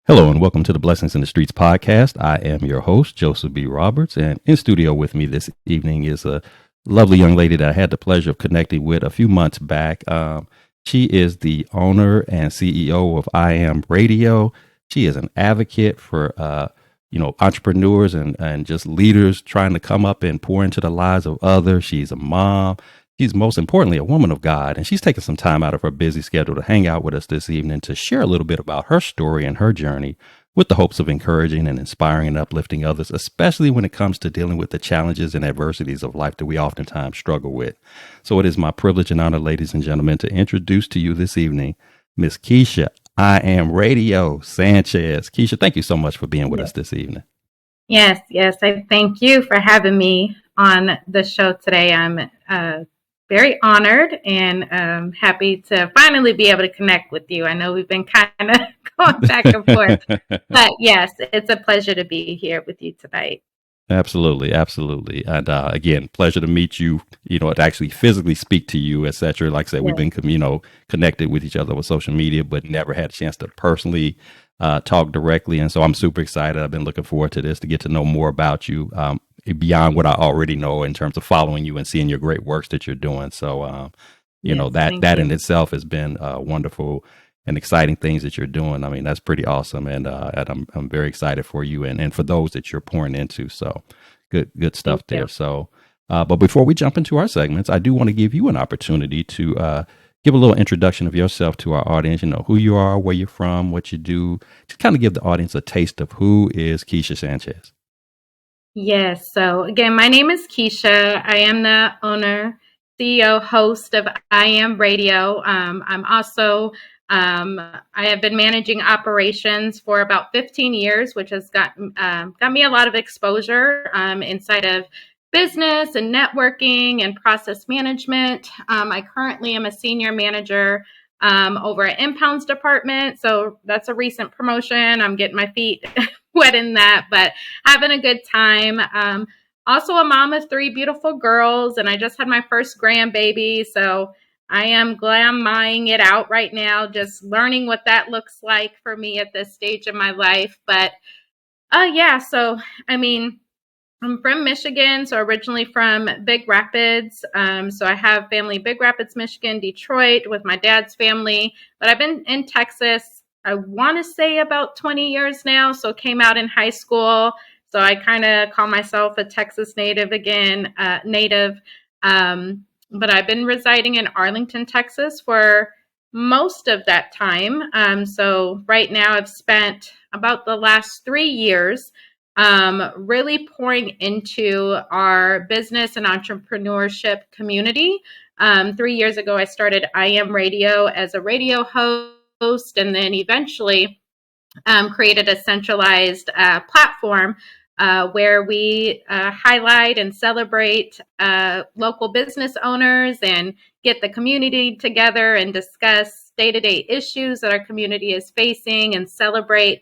Hello and welcome to the Blessings in the Streets podcast. I am your host, Joseph B. Roberts, and in studio with me this evening is a lovely young lady that I had the pleasure of connecting with a few months back. She is the owner and CEO of I Am Radio. She is an advocate for entrepreneurs and just leaders trying to come up and pour into the lives of others. She's a mom. She's most importantly a woman of God, and she's taken some time out of her busy schedule to hang out with us this evening to share a little bit about her story and her journey with the hopes of encouraging and inspiring and uplifting others, especially when it comes to dealing with the challenges and adversities of life that we oftentimes struggle with. So it is my privilege and honor, ladies and gentlemen, to introduce to you this evening, Miss Keisha, I Am Radio Sanchez. Keisha, thank you so much for being with us this evening. Yes. I thank you for having me on the show today. I'm very honored and happy to finally be able to connect with you. I know we've been kind of going back and forth, but yes, it's a pleasure to be here with you tonight. Absolutely. And again, pleasure to meet you, to actually physically speak to you, etc. Like I said, we've been, connected with each other with social media, but never had a chance to personally talk directly. And so I'm super excited. I've been looking forward to this to get to know more about you beyond what I already know in terms of following you and seeing your great works that you're doing. So, that in itself has been wonderful and exciting things that you're doing. I mean, that's pretty awesome. And I'm very excited for you and for those that you're pouring into. So good stuff there. You. So, but before we jump into our segments, I do want to give you an opportunity to give a little introduction of yourself to our audience, who you are, where you're from, what you do, just kind of give the audience a taste of who is Keisha Sanchez. Yes. So again, my name is Keisha. I am the owner, CEO, host of I Am Radio. I'm also, I have been managing operations for about 15 years, which has got me a lot of exposure inside of business and networking and process management. I currently am a senior manager over at Impounds department. So that's a recent promotion. I'm getting my feet wet in that, but having a good time. Also a mom of 3 beautiful girls, and I just had my first grandbaby. So I am glamming it out right now, just learning what that looks like for me at this stage of my life. But so I mean, I'm from Michigan, so originally from Big Rapids. So I have family in Big Rapids, Michigan, Detroit with my dad's family. But I've been in Texas, I want to say about 20 years now. So came out in high school. So I kind of call myself a Texas native again, but I've been residing in Arlington, Texas for most of that time. So right now I've spent about the last 3 years really pouring into our business and entrepreneurship community. 3 years ago, I started I Am Radio as a radio host, and then eventually created a centralized platform where we highlight and celebrate local business owners and get the community together and discuss day-to-day issues that our community is facing and celebrate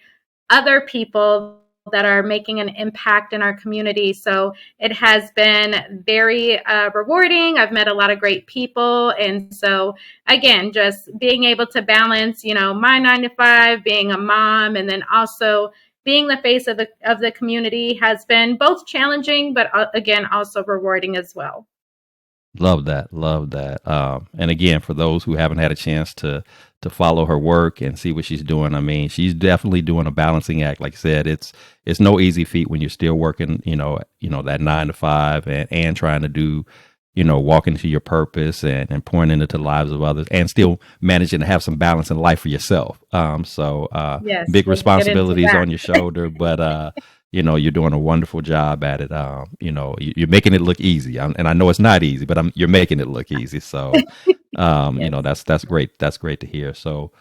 other people that are making an impact in our community. So it has been very rewarding. I've met a lot of great people. And so again, just being able to balance, my 9 to 5, being a mom, and then also being the face of the community has been both challenging, but again, also rewarding as well. Love that. And again, for those who haven't had a chance to follow her work and see what she's doing, I mean, she's definitely doing a balancing act. Like I said, it's no easy feat when you're still working, that 9 to 5 and trying to do, walk into your purpose and pouring into the lives of others and still managing to have some balance in life for yourself. Yes, big responsibilities on your shoulder, but you're doing a wonderful job at it. You're making it look easy, and I know it's not easy, but you're making it look easy. So, yes. That's great. That's great to hear. So,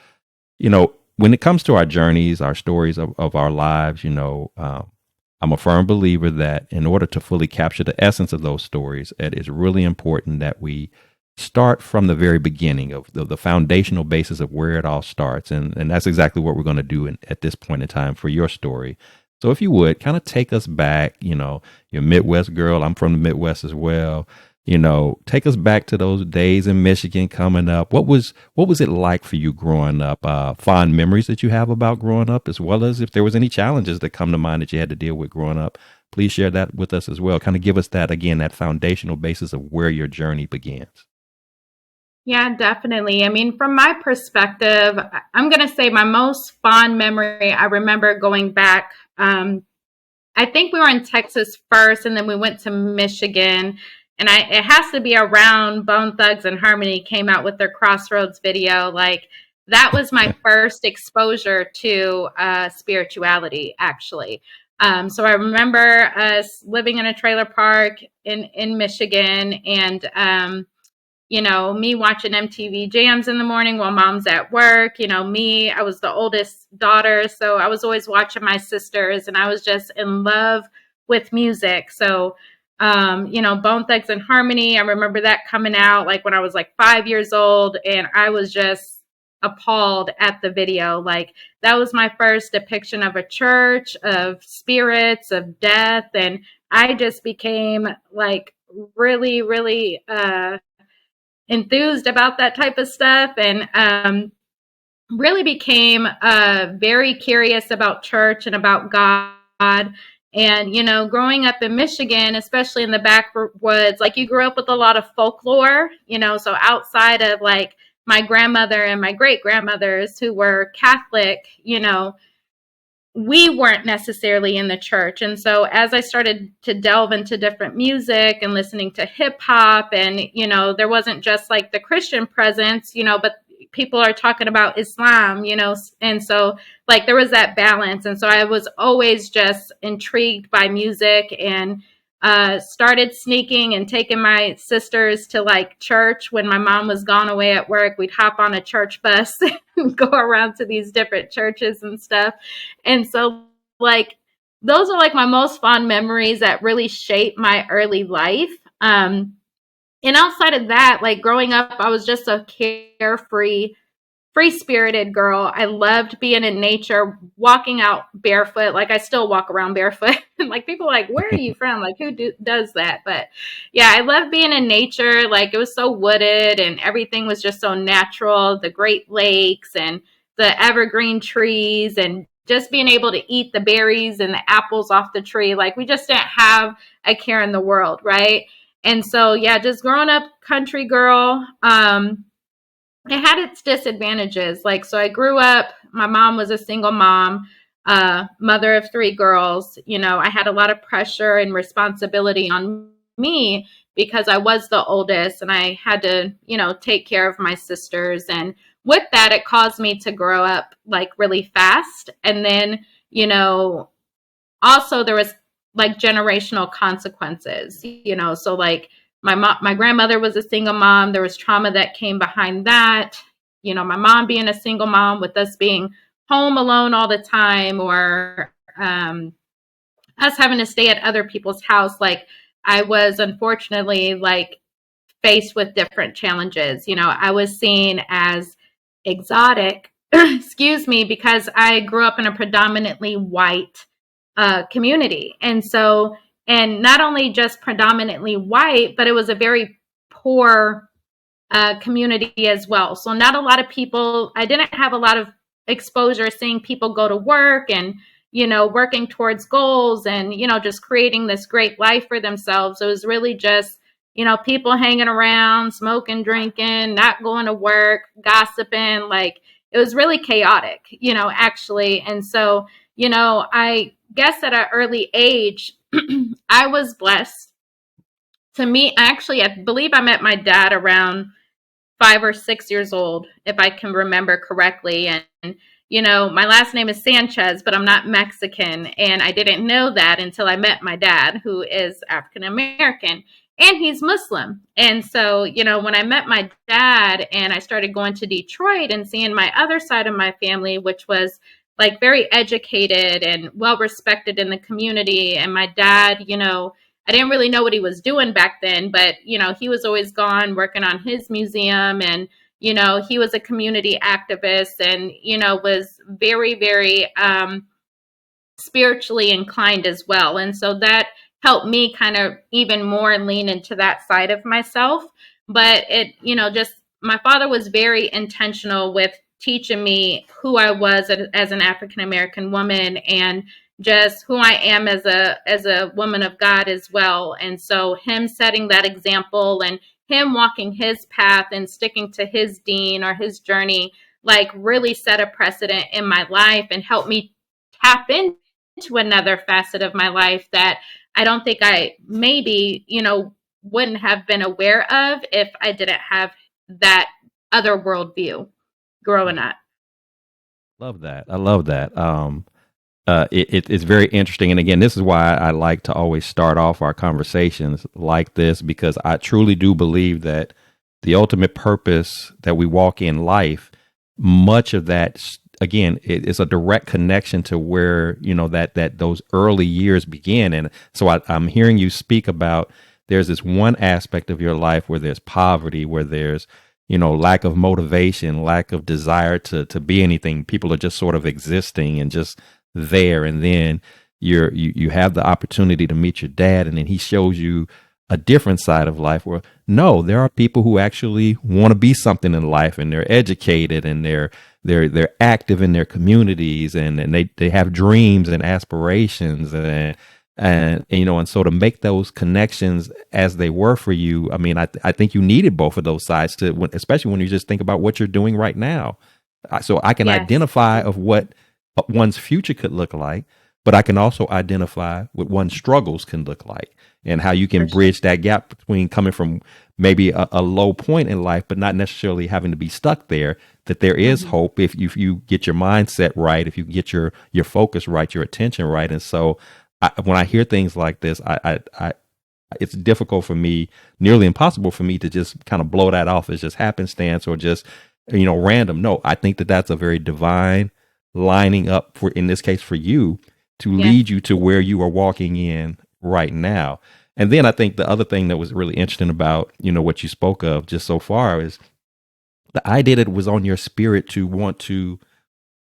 when it comes to our journeys, our stories of our lives, I'm a firm believer that in order to fully capture the essence of those stories, it is really important that we start from the very beginning of the foundational basis of where it all starts, and that's exactly what we're going to do at this point in time for your story. So if you would kind of take us back, you're a Midwest girl. I'm from the Midwest as well. Take us back to those days in Michigan coming up. What was it like for you growing up? Fond memories that you have about growing up, as well as if there was any challenges that come to mind that you had to deal with growing up. Please share that with us as well. Kind of give us that again, that foundational basis of where your journey begins. Yeah, definitely. I mean, from my perspective, I'm going to say my most fond memory, I remember going back. I think we were in Texas first, and then we went to Michigan. And it has to be around Bone Thugs and Harmony came out with their Crossroads video. Like, that was my first exposure to spirituality, actually. So I remember us living in a trailer park in Michigan, and me watching MTV Jams in the morning while mom's at work. I was the oldest daughter, so I was always watching my sisters, and I was just in love with music. So, Bone Thugs and Harmony, I remember that coming out like when I was like 5 years old, and I was just appalled at the video. Like, that was my first depiction of a church, of spirits, of death, and I just became like really, really enthused about that type of stuff, and really became very curious about church and about God. And, growing up in Michigan, especially in the backwoods, like, you grew up with a lot of folklore, so outside of like my grandmother and my great grandmothers who were Catholic, we weren't necessarily in the church. And so as I started to delve into different music and listening to hip hop, and, there wasn't just like the Christian presence, but people are talking about Islam, and so like there was that balance. And so I was always just intrigued by music, and started sneaking and taking my sisters to like church when my mom was gone away at work. We'd hop on a church bus and go around to these different churches and stuff. And so, like, those are like my most fond memories that really shaped my early life. And outside of that, like growing up, I was just a carefree, free-spirited girl. I loved being in nature, walking out barefoot. Like, I still walk around barefoot. And like, people are like, where are you from? Like, who does that? But yeah, I love being in nature. Like, it was so wooded, and everything was just so natural. The Great Lakes and the evergreen trees, and just being able to eat the berries and the apples off the tree. Like, we just didn't have a care in the world, right? And so, yeah, just growing up country girl. It had its disadvantages. Like, so I grew up, my mom was a single mom, mother of three girls. I had a lot of pressure and responsibility on me because I was the oldest, and I had to, take care of my sisters. And with that, it caused me to grow up like really fast. And then, also there was like generational consequences, so like my grandmother was a single mom. There was trauma that came behind that. My mom being a single mom with us being home alone all the time, or us having to stay at other people's house. Like, I was unfortunately like faced with different challenges. I was seen as exotic, excuse me, because I grew up in a predominantly white community. And so, and not only just predominantly white, but it was a very poor community as well. So not a lot of people, I didn't have a lot of exposure seeing people go to work and, working towards goals and, just creating this great life for themselves. It was really just, people hanging around, smoking, drinking, not going to work, gossiping. Like, it was really chaotic, actually. And so, I guess at an early age, I was blessed. To me, actually, I believe I met my dad around 5 or 6 years old, if I can remember correctly. And, my last name is Sanchez, but I'm not Mexican. And I didn't know that until I met my dad, who is African American, and he's Muslim. And so, when I met my dad and I started going to Detroit and seeing my other side of my family, which was like very educated and well respected in the community. And my dad, I didn't really know what he was doing back then, but, he was always gone working on his museum, and, he was a community activist, and, was very, very spiritually inclined as well. And so that helped me kind of even more lean into that side of myself. But it, just my father was very intentional with teaching me who I was as an African American woman, and just who I am as a woman of God as well. And so him setting that example and him walking his path and sticking to his dean or his journey, like, really set a precedent in my life and helped me tap into another facet of my life that I don't think I maybe, wouldn't have been aware of if I didn't have that other worldview growing up. Love that. I love that. It's very interesting. And again, this is why I like to always start off our conversations like this, because I truly do believe that the ultimate purpose that we walk in life, much of that, again, it is a direct connection to where, that those early years begin. And so I'm hearing you speak about, there's this one aspect of your life where there's poverty, where there's, lack of motivation, lack of desire to be anything. People are just sort of existing and just there. And then you have the opportunity to meet your dad, and then he shows you a different side of life where, no, there are people who actually want to be something in life, and they're educated, and they're active in their communities, and they have dreams and aspirations, and so to make those connections as they were for you. I mean, I think you needed both of those sides especially when you just think about what you're doing right now. So I can Yes. identify of what one's future could look like, but I can also identify what one's struggles can look like, and how you can bridge that gap between coming from maybe a low point in life, but not necessarily having to be stuck there, that there is hope if you get your mindset right, if you get your focus right, your attention right. And so when I hear things like this, it's difficult for me, nearly impossible for me to just kind of blow that off as just happenstance or just, random. No, I think that that's a very divine lining up for, in this case, for you to lead you to where you are walking in right now. And then I think the other thing that was really interesting about, what you spoke of just so far is the idea that it was on your spirit to want to,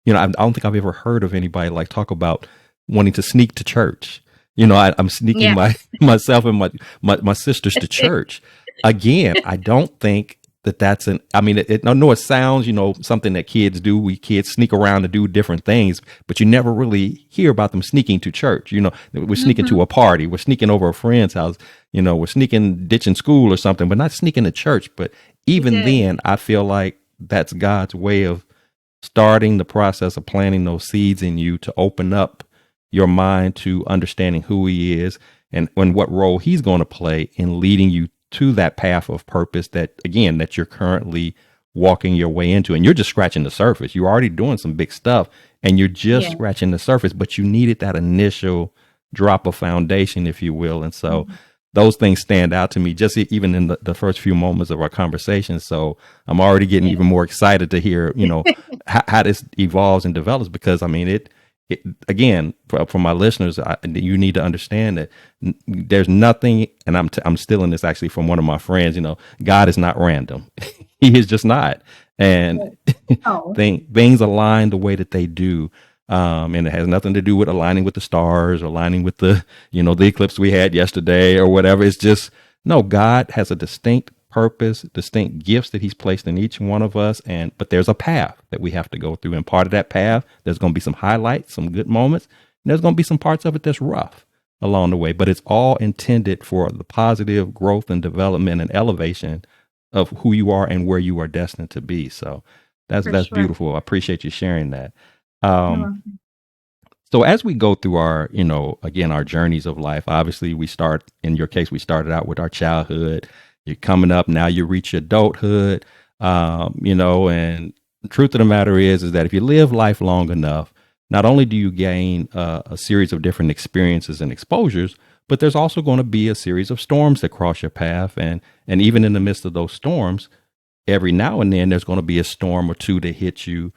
I don't think I've ever heard of anybody like talk about wanting to sneak to church. I'm sneaking myself and my sisters to church. Again, I don't think that's I know it sounds, something that kids do. We kids sneak around to do different things, but you never really hear about them sneaking to church. We're sneaking to a party, we're sneaking over a friend's house, we're sneaking, ditching school or something, but not sneaking to church. But even then, I feel like that's God's way of starting the process of planting those seeds in you to open up your mind to understanding who he is and what role he's going to play in leading you to that path of purpose that you're currently walking your way into. And you're just scratching the surface. You're already doing some big stuff, and you're just scratching the surface, but you needed that initial drop of foundation, if you will. And so those things stand out to me just even in the first few moments of our conversation. So I'm already getting even more excited to hear, how this evolves and develops, because again, for my listeners, you need to understand that there's nothing, and I'm stealing this actually from one of my friends. God is not random; He is just not, and things align the way that they do, and it has nothing to do with aligning with the stars or aligning with the the eclipse we had yesterday or whatever. It's just, no, God has a distinct purpose, distinct gifts that he's placed in each one of us. But there's a path that we have to go through. And part of that path, there's going to be some highlights, some good moments. And there's going to be some parts of it that's rough along the way, but it's all intended for the positive growth and development and elevation of who you are and where you are destined to be. So that's beautiful. I appreciate you sharing that. So as we go through our, again, our journeys of life, obviously in your case, we started out with our childhood. You're coming up now, you reach adulthood, and the truth of the matter is that if you live life long enough, not only do you gain a series of different experiences and exposures, but there's also going to be a series of storms that cross your path. And even in the midst of those storms, every now and then there's going to be a storm or two that hit you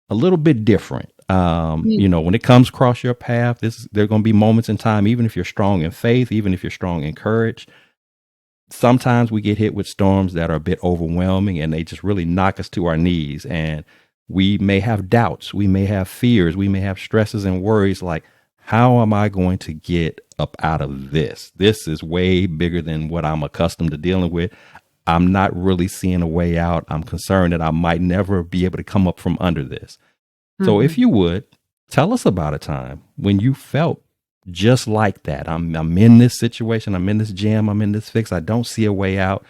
a little bit different. When it comes across your path, there are going to be moments in time, even if you're strong in faith, even if you're strong in courage. Sometimes we get hit with storms that are a bit overwhelming, and they just really knock us to our knees. And we may have doubts, we may have fears, we may have stresses and worries like, how am I going to get up out of this? This is way bigger than what I'm accustomed to dealing with. I'm not really seeing a way out. I'm concerned that I might never be able to come up from under this. So if Mhm. you would tell us about a time when you felt just like that. I'm in this situation. I'm in this jam. I'm in this fix. I don't see a way out.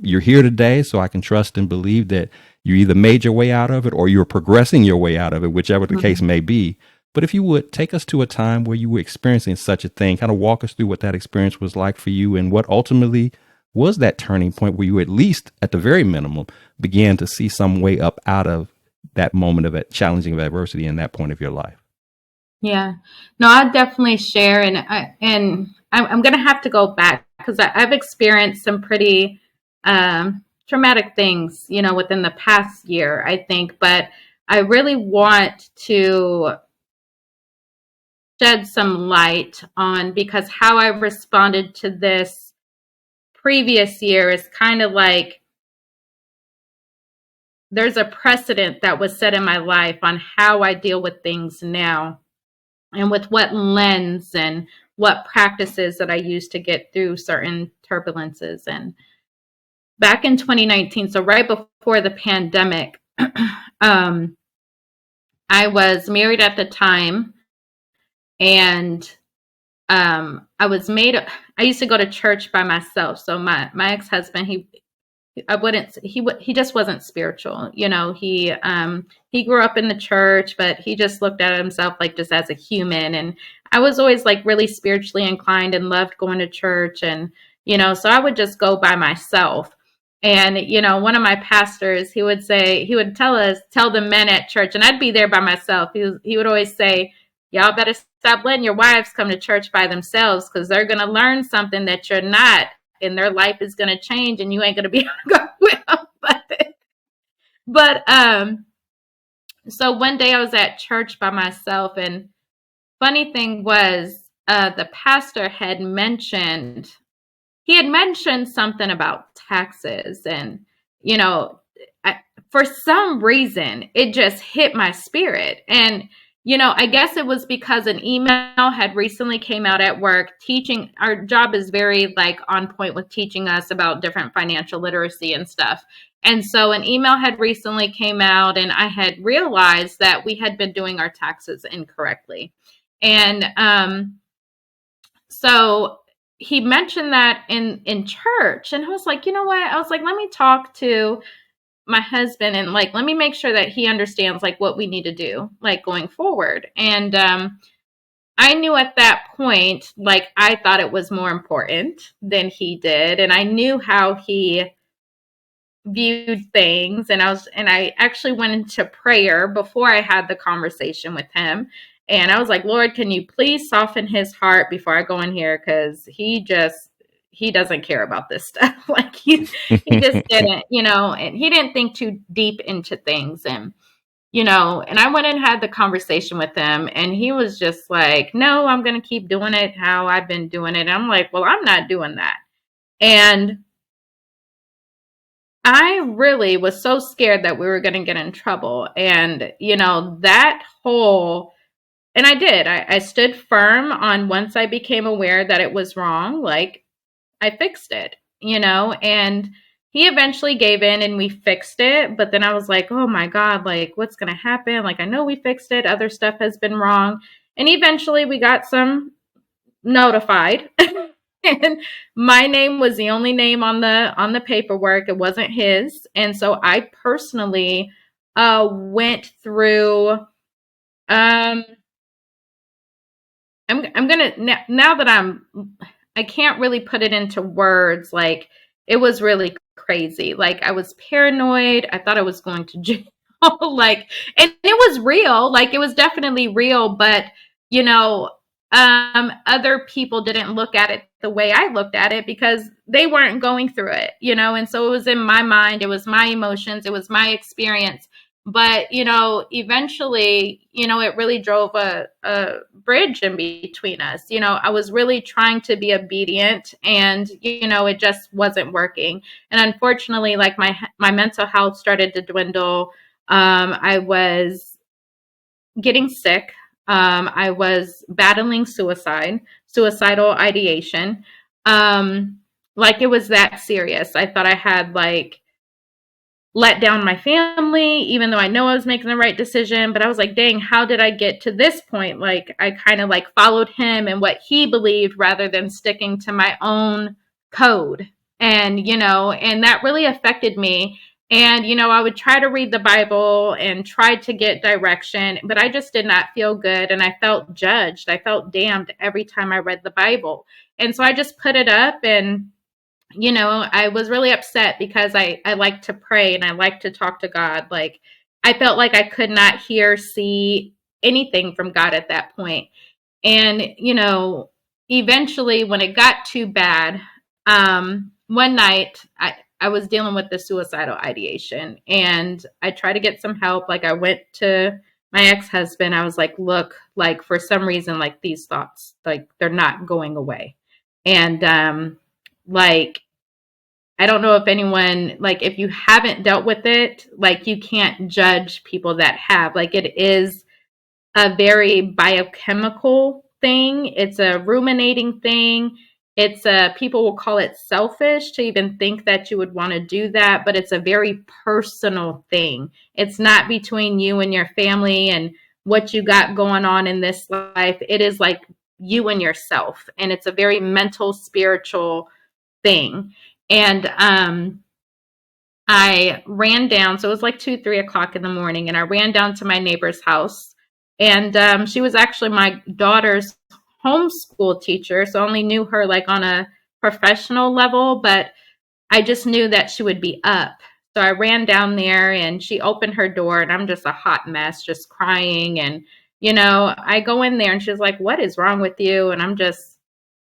You're here today, so I can trust and believe that you either made your way out of it or you're progressing your way out of it, whichever the case Mhm. may be. But if you would take us to a time where you were experiencing such a thing, kind of walk us through what that experience was like for you and what ultimately was that turning point where you, at least at the very minimum, began to see some way up out of that moment of it, challenging of adversity in that point of your life. Yeah. No, I definitely share, I'm going to have to go back because I've experienced some pretty traumatic things, within the past year, I think. But I really want to shed some light on, because how I responded to this previous year is kind of like there's a precedent that was set in my life on how I deal with things now, and with what lens and what practices that I use to get through certain turbulences. And back in 2019, so right before the pandemic, um, I was married at the time, and I used to go to church by myself. So my ex husband, I wouldn't he just wasn't spiritual. He grew up in the church, but he just looked at himself like just as a human. And I was always like really spiritually inclined and loved going to church. And so I would just go by myself. And one of my pastors, he would tell the men at church, and I'd be there by myself. He would always say, y'all better stop letting your wives come to church by themselves, because they're going to learn something that you're not, and their life is going to change, and you ain't going to be able to go with them. But so one day I was at church by myself, and funny thing was, the pastor had mentioned something about taxes. And you know I, for some reason it just hit my spirit. And I guess it was because an email had recently came out at work. Teaching, our job is very like on point with teaching us about different financial literacy and stuff. And so an email had recently came out, and I had realized that we had been doing our taxes incorrectly. And so he mentioned that in church, and I was like, you know what? I was like, let me talk to my husband, and like let me make sure that he understands like what we need to do like going forward. And I knew at that point, like I thought it was more important than he did, and I knew how he viewed things. And I actually went into prayer before I had the conversation with him. And I was like, Lord, can you please soften his heart before I go in here? Because he doesn't care about this stuff. Like he just didn't, and he didn't think too deep into things. And and I went and had the conversation with him, and he was just like, no, I'm going to keep doing it how I've been doing it. And I'm like, well, I'm not doing that. And I really was so scared that we were going to get in trouble. And, that whole, and I did, I stood firm on, once I became aware that it was wrong, like I fixed it, and he eventually gave in and we fixed it. But then I was like, oh my God, like what's going to happen? Like, I know we fixed it. Other stuff has been wrong. And eventually we got some notified. And my name was the only name on the paperwork. It wasn't his. And so I personally went through I'm gonna, now that I can't really put it into words. Like it was really crazy. Like I was paranoid. I thought I was going to jail. Like, and it was real. Like it was definitely real. But you know, other people didn't look at it the way I looked at it, because they weren't going through it. And so it was in my mind. It was my emotions. It was my experience. But eventually, it really drove a bridge in between us. I was really trying to be obedient, and it just wasn't working. And unfortunately, like my mental health started to dwindle. I was getting sick. I was battling suicidal ideation. Like it was that serious. I thought I had like let down my family, even though I know I was making the right decision. But I was like, dang, how did I get to this point? Like, I kind of like followed him and what he believed rather than sticking to my own code. And, and that really affected me. And, I would try to read the Bible and try to get direction, but I just did not feel good. And I felt judged. I felt damned every time I read the Bible. And so I just put it up and I was really upset because I like to pray and I like to talk to God. Like, I felt like I could not hear, see anything from God at that point. And, eventually when it got too bad, one night I was dealing with the suicidal ideation and I tried to get some help. Like, I went to my ex-husband. I was like, look, like for some reason, like these thoughts, like they're not going away. And, like, I don't know if anyone, like, if you haven't dealt with it, like, you can't judge people that have. Like, it is a very biochemical thing. It's a ruminating thing. People will call it selfish to even think that you would want to do that, but it's a very personal thing. It's not between you and your family and what you got going on in this life. It is like you and yourself. And it's a very mental, spiritual thing. And I ran down, so it was like 2, 3 o'clock in the morning, and I ran down to my neighbor's house. And she was actually my daughter's homeschool teacher, so I only knew her like on a professional level, but I just knew that she would be up. So I ran down there and she opened her door and I'm just a hot mess, just crying. And, I go in there and she's like, what is wrong with you? And I'm just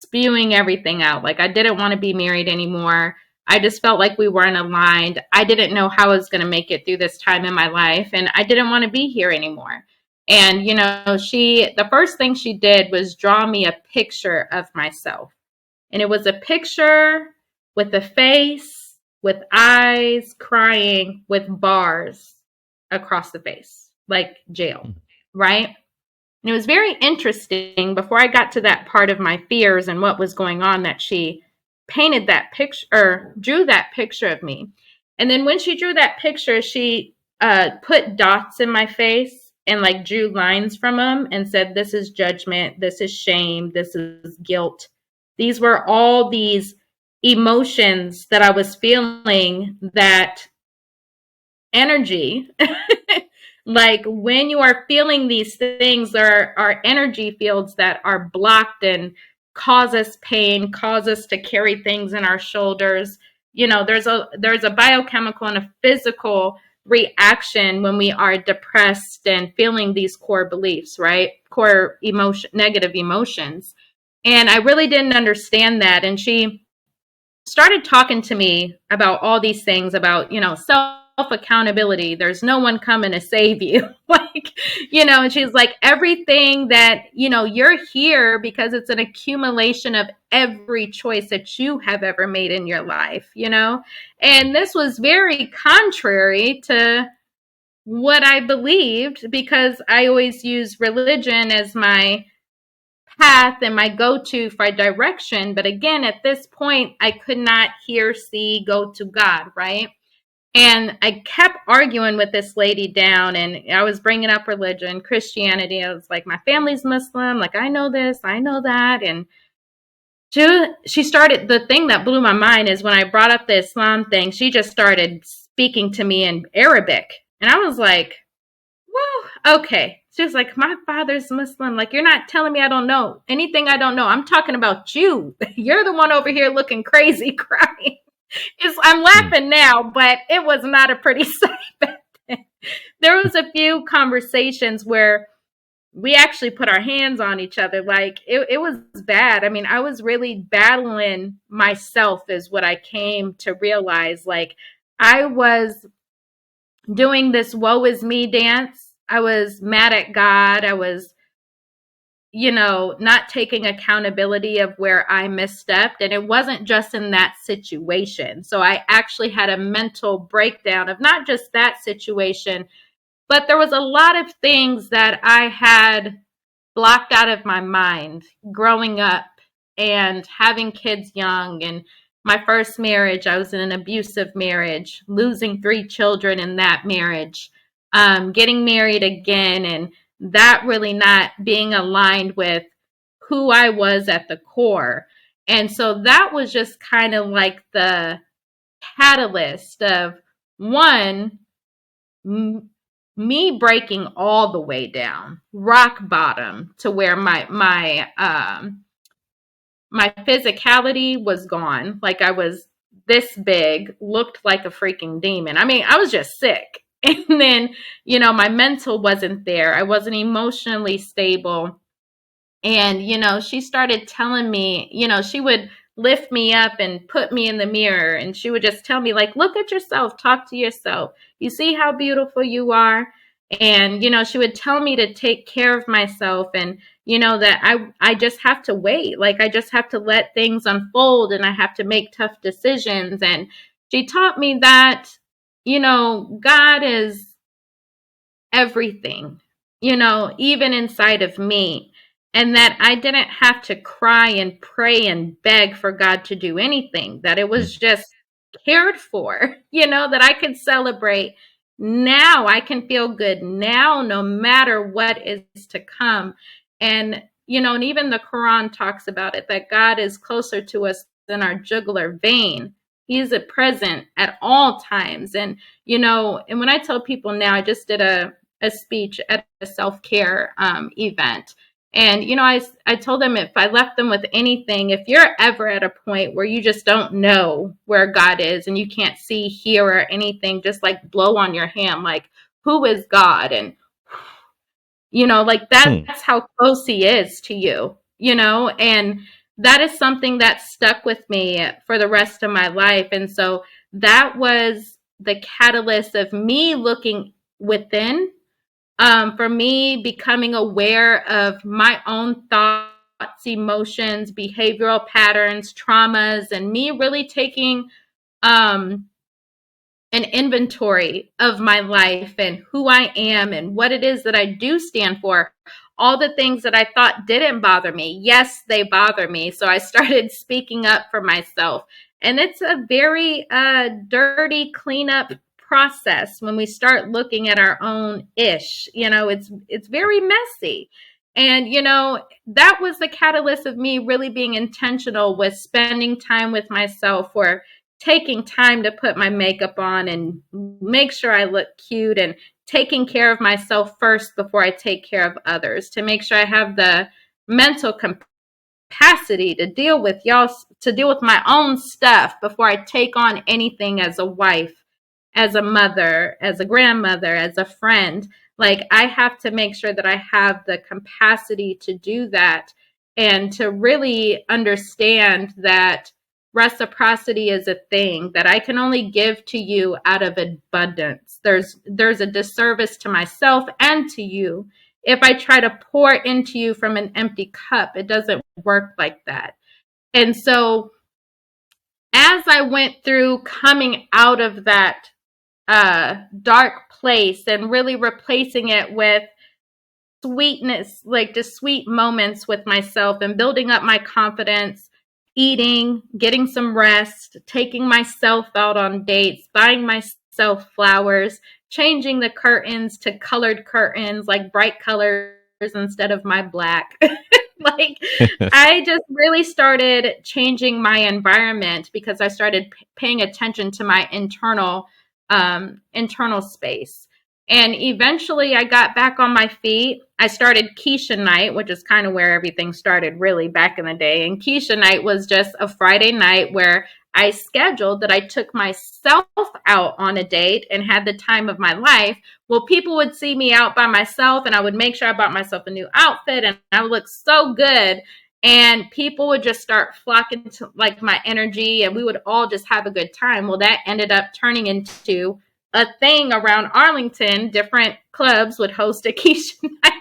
spewing everything out. Like, I didn't want to be married anymore. I just felt like we weren't aligned. I didn't know how I was going to make it through this time in my life. And I didn't want to be here anymore. And, the first thing she did was draw me a picture of myself. And it was a picture with a face, with eyes, crying, with bars across the face, like jail, right? And it was very interesting before I got to that part of my fears and what was going on that she painted that picture or drew that picture of me. And then when she drew that picture, she put dots in my face and like drew lines from them and said, this is judgment, this is shame, this is guilt. These were all these emotions that I was feeling, that energy. Like, when you are feeling these things, there are energy fields that are blocked and cause us pain, cause us to carry things in our shoulders. There's a biochemical and a physical reaction when we are depressed and feeling these core beliefs, right? Core negative emotions. And I really didn't understand that. And she started talking to me about all these things about, self accountability. There's no one coming to save you. Like, and she's like, everything that, you're here because it's an accumulation of every choice that you have ever made in your life, and this was very contrary to what I believed, because I always use religion as my path and my go-to for direction. But again, at this point, I could not hear, see, go to God, right? And I kept arguing with this lady down, and I was bringing up religion, Christianity. I was like, my family's Muslim. Like, I know this, I know that. And she started, the thing that blew my mind is when I brought up the Islam thing, she just started speaking to me in Arabic. And I was like, well, okay. She was like, my father's Muslim. Like, you're not telling me I don't know anything I don't know. I'm talking about you. You're the one over here looking crazy, crying. I'm laughing now, but it was not a pretty sight. There was a few conversations where we actually put our hands on each other. Like, it was bad. I mean, I was really battling myself is what I came to realize. Like, I was doing this woe is me dance. I was mad at God. I was, not taking accountability of where I misstepped. And it wasn't just in that situation. So I actually had a mental breakdown of not just that situation, but there was a lot of things that I had blocked out of my mind growing up and having kids young. And my first marriage, I was in an abusive marriage, losing 3 children in that marriage, getting married again, and that really not being aligned with who I was at the core. And so that was just kind of like the catalyst of one, me breaking all the way down, rock bottom, to where my physicality was gone. Like I was this big, looked like a freaking demon. I mean, I was just sick. And then, my mental wasn't there. I wasn't emotionally stable. And, she started telling me, she would lift me up and put me in the mirror. And she would just tell me, like, look at yourself, talk to yourself. You see how beautiful you are? And, she would tell me to take care of myself and, that I just have to wait. Like, I just have to let things unfold and I have to make tough decisions. And she taught me that, God is everything, even inside of me. And that I didn't have to cry and pray and beg for God to do anything, that it was just cared for, that I could celebrate now. I can feel good now, no matter what is to come. And, and even the Quran talks about it, that God is closer to us than our jugular vein. He is present at all times. And, and when I tell people now, I just did a speech at a self-care event. And, I told them, if I left them with anything, if you're ever at a point where you just don't know where God is and you can't see, hear, or anything, just like blow on your hand, like, who is God? And, like that's how close he is to you, and that is something that stuck with me for the rest of my life. And so that was the catalyst of me looking within, for me becoming aware of my own thoughts, emotions, behavioral patterns, traumas, and me really taking an inventory of my life and who I am and what it is that I do stand for. All the things that I thought didn't bother me, yes, they bother me. So I started speaking up for myself. And it's a very dirty cleanup process when we start looking at our own ish. It's very messy. And, that was the catalyst of me really being intentional with spending time with myself, or taking time to put my makeup on and make sure I look cute, and taking care of myself first before I take care of others, to make sure I have the mental capacity to deal with my own stuff before I take on anything as a wife, as a mother, as a grandmother, as a friend. Like, I have to make sure that I have the capacity to do that, and to really understand that reciprocity is a thing, that I can only give to you out of abundance. There's a disservice to myself and to you if I try to pour into you from an empty cup. It doesn't work like that. And so as I went through coming out of that dark place and really replacing it with sweetness, like just sweet moments with myself, and building up my confidence, eating, getting some rest, taking myself out on dates, buying myself flowers, changing the curtains to colored curtains, like bright colors instead of my black. Like, I just really started changing my environment because I started paying attention to my internal space. And eventually I got back on my feet. I started Keisha Night, which is kind of where everything started really back in the day. And Keisha Night was just a Friday night where I scheduled that I took myself out on a date and had the time of my life. Well, people would see me out by myself, and I would make sure I bought myself a new outfit and I would look so good. And people would just start flocking to like my energy, and we would all just have a good time. Well, that ended up turning into a thing around Arlington. Different clubs would host a Keisha Night.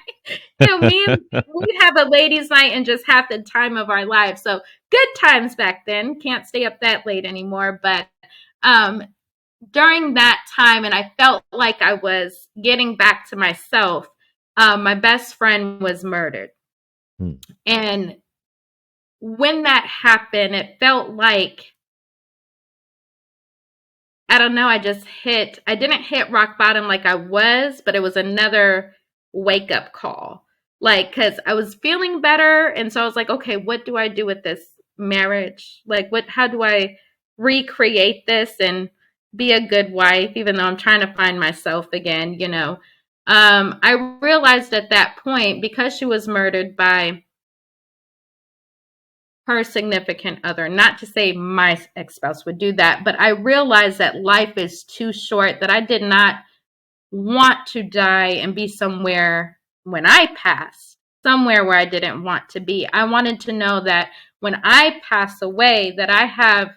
We'd have a ladies' night and just have the time of our lives. So good times back then. Can't stay up that late anymore. But during that time, and I felt like I was getting back to myself, my best friend was murdered. Hmm. And when that happened, it felt like, I don't know, I didn't hit rock bottom like I was, but it was another wake up call. Like, cause I was feeling better. And so I was like, okay, what do I do with this marriage? Like, how do I recreate this and be a good wife, even though I'm trying to find myself again, you know? I realized at that point, because she was murdered by her significant other. Not to say my ex spouse would do that, but I realized that life is too short, that I did not want to die and be somewhere when I pass, somewhere where I didn't want to be. I wanted to know that when I pass away, that I have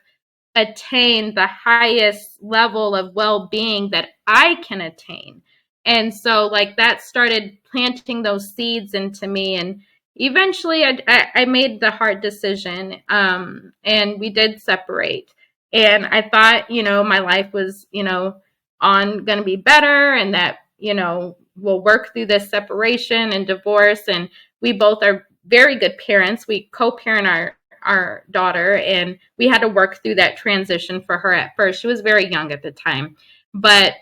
attain the highest level of well-being that I can attain. And so like that started planting those seeds into me, and eventually I made the hard decision, and we did separate. And I thought, you know, my life was, you know, on going to be better, and that, you know, we'll work through this separation and divorce. And we both are very good parents. We co-parent our daughter, and we had to work through that transition for her at first. She was very young at the time. But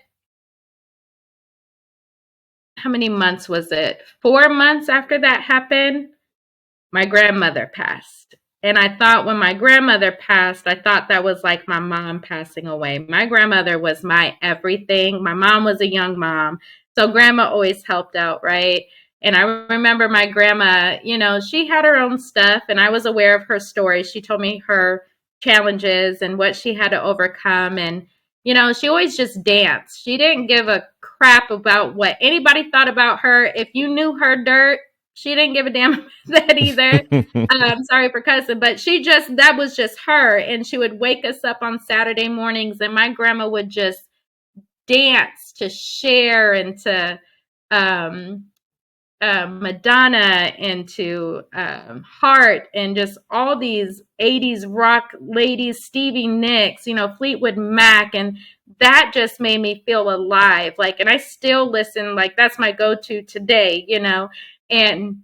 how many months was it? 4 months after that happened, my grandmother passed. And I thought when my grandmother passed, I thought that was like my mom passing away. My grandmother was my everything. My mom was a young mom. So grandma always helped out, right? And I remember my grandma, you know, she had her own stuff, and I was aware of her story. She told me her challenges and what she had to overcome. And, you know, she always just danced. She didn't give a crap about what anybody thought about her. If you knew her dirt, she didn't give a damn about that either. Sorry for cussing, but that was just her. And she would wake us up on Saturday mornings, and my grandma would just dance to Cher and to um, Madonna and to Heart, and just all these 80s rock ladies, Stevie Nicks, you know, Fleetwood Mac. And that just made me feel alive. Like, and I still listen, like, that's my go to today, you know. And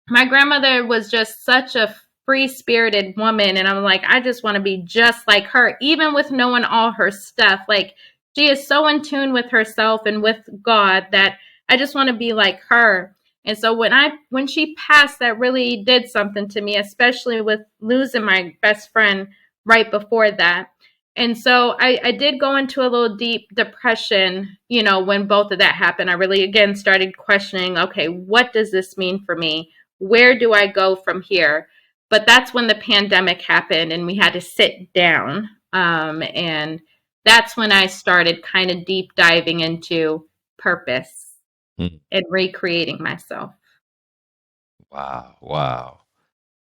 my grandmother was just such a free spirited woman. And I'm like, I just want to be just like her, even with knowing all her stuff. Like, she is so in tune with herself and with God that I just want to be like her. And so when she passed, that really did something to me, especially with losing my best friend right before that. And so I did go into a little deep depression, you know, when both of that happened. I really, again, started questioning, okay, what does this mean for me? Where do I go from here? But that's when the pandemic happened, and we had to sit down. And that's when I started kind of deep diving into purpose Hmm. and recreating myself. Wow. Wow.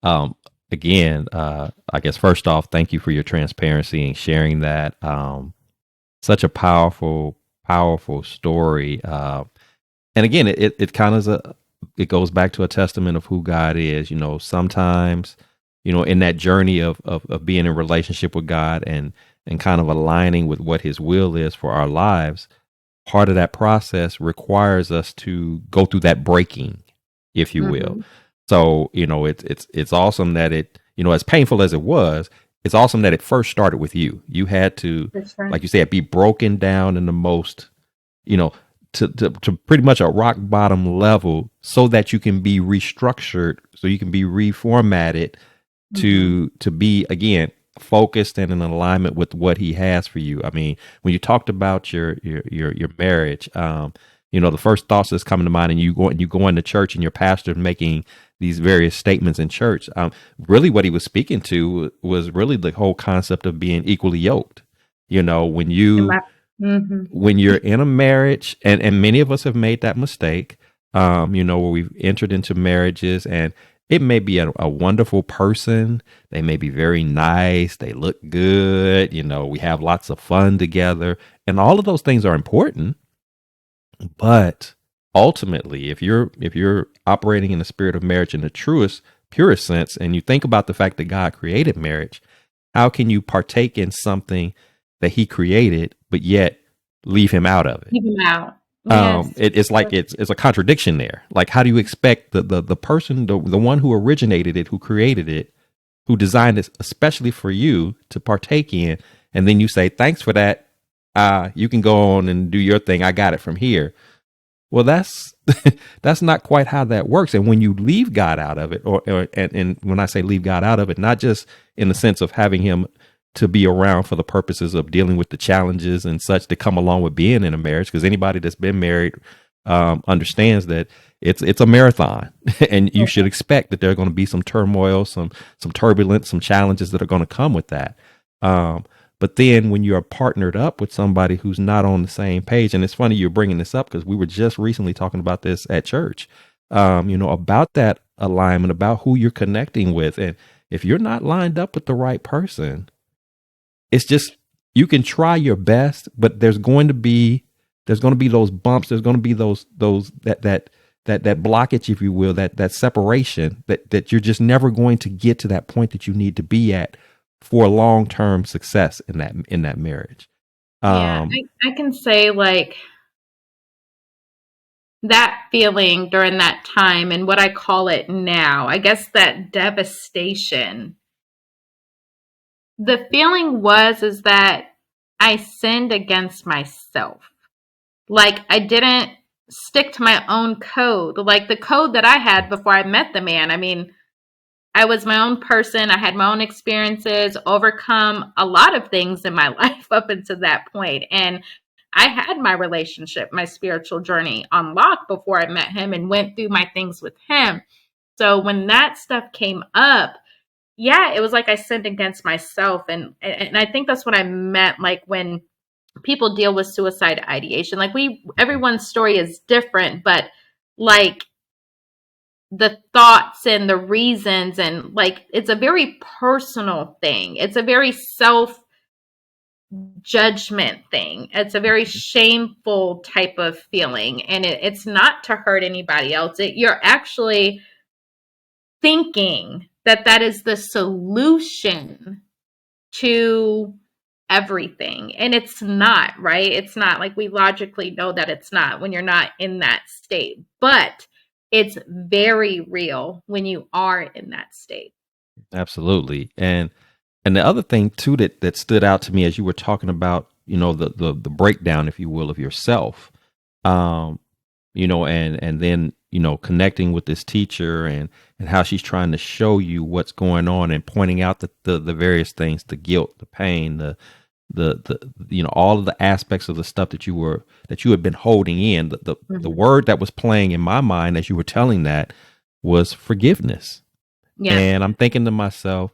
Um, Again, I guess first off, thank you for your transparency and sharing that. Such a powerful, powerful story. And again, it kind of it goes back to a testament of who God is. You know, sometimes, you know, in that journey of being in relationship with God and kind of aligning with what His will is for our lives, part of that process requires us to go through that breaking, if you will. Mm-hmm. So, you know, it's awesome that it, you know, as painful as it was, it's awesome that it first started with you. You had to, For sure. like you said, be broken down in the most, you know, to pretty much a rock bottom level so that you can be restructured, so you can be reformatted Mm-hmm. to be again focused and in alignment with what he has for you. I mean, when you talked about your marriage, you know, the first thoughts that's coming to mind, and you go into church and your pastor making these various statements in church. Really, what he was speaking to was really the whole concept of being equally yoked. You know, Mm-hmm. when you're in a marriage, and many of us have made that mistake, you know, where we've entered into marriages, and it may be a wonderful person. They may be very nice. They look good. You know, we have lots of fun together, and all of those things are important. But ultimately, if you're operating in the spirit of marriage in the truest, purest sense, and you think about the fact that God created marriage, how can you partake in something that He created, but yet leave Him out of it? Keep them out. Yes. It's like it's a contradiction there. Like, how do you expect the person, the one who originated it, who created it, who designed it especially for you to partake in, and then you say thanks for that, you can go on and do your thing, I got it from here. Well, that's that's not quite how that works. And when you leave God out of it, and when I say leave God out of it, not just in the sense of having him to be around for the purposes of dealing with the challenges and such that come along with being in a marriage, because anybody that's been married understands that it's a marathon, and you should expect that there are going to be some turmoil, some turbulence, some challenges that are going to come with that. But then when you're partnered up with somebody who's not on the same page, and it's funny you're bringing this up because we were just recently talking about this at church, about that alignment, about who you're connecting with. And if you're not lined up with the right person, it's just, you can try your best, but there's going to be those bumps. There's going to be those that blockage, if you will, that separation that you're just never going to get to that point that you need to be at for long-term success in that marriage. Yeah, I can say like that feeling during that time and what I call it now, I guess that devastation. The feeling is that I sinned against myself. Like I didn't stick to my own code, like the code that I had before I met the man. I mean, I was my own person. I had my own experiences, overcome a lot of things in my life up until that point. And I had my relationship, my spiritual journey on lock before I met him and went through my things with him. So when that stuff came up, yeah, it was like I sinned against myself. And I think that's what I meant. Like when people deal with suicide ideation, like everyone's story is different, but like the thoughts and the reasons, and like it's a very personal thing. It's a very self judgment thing. It's a very shameful type of feeling, and it's not to hurt anybody else. You're actually thinking that is the solution to everything, and it's not, right? It's not. Like we logically know that it's not when you're not in that state, but it's very real when you are in that state. Absolutely. And the other thing too that stood out to me as you were talking about, the breakdown, if you will, of yourself, um, and then, connecting with this teacher and how she's trying to show you what's going on and pointing out the various things, the guilt, the pain, the all of the aspects of the stuff that you had been holding in. The word that was playing in my mind as you were telling that was forgiveness. Yeah. And I'm thinking to myself,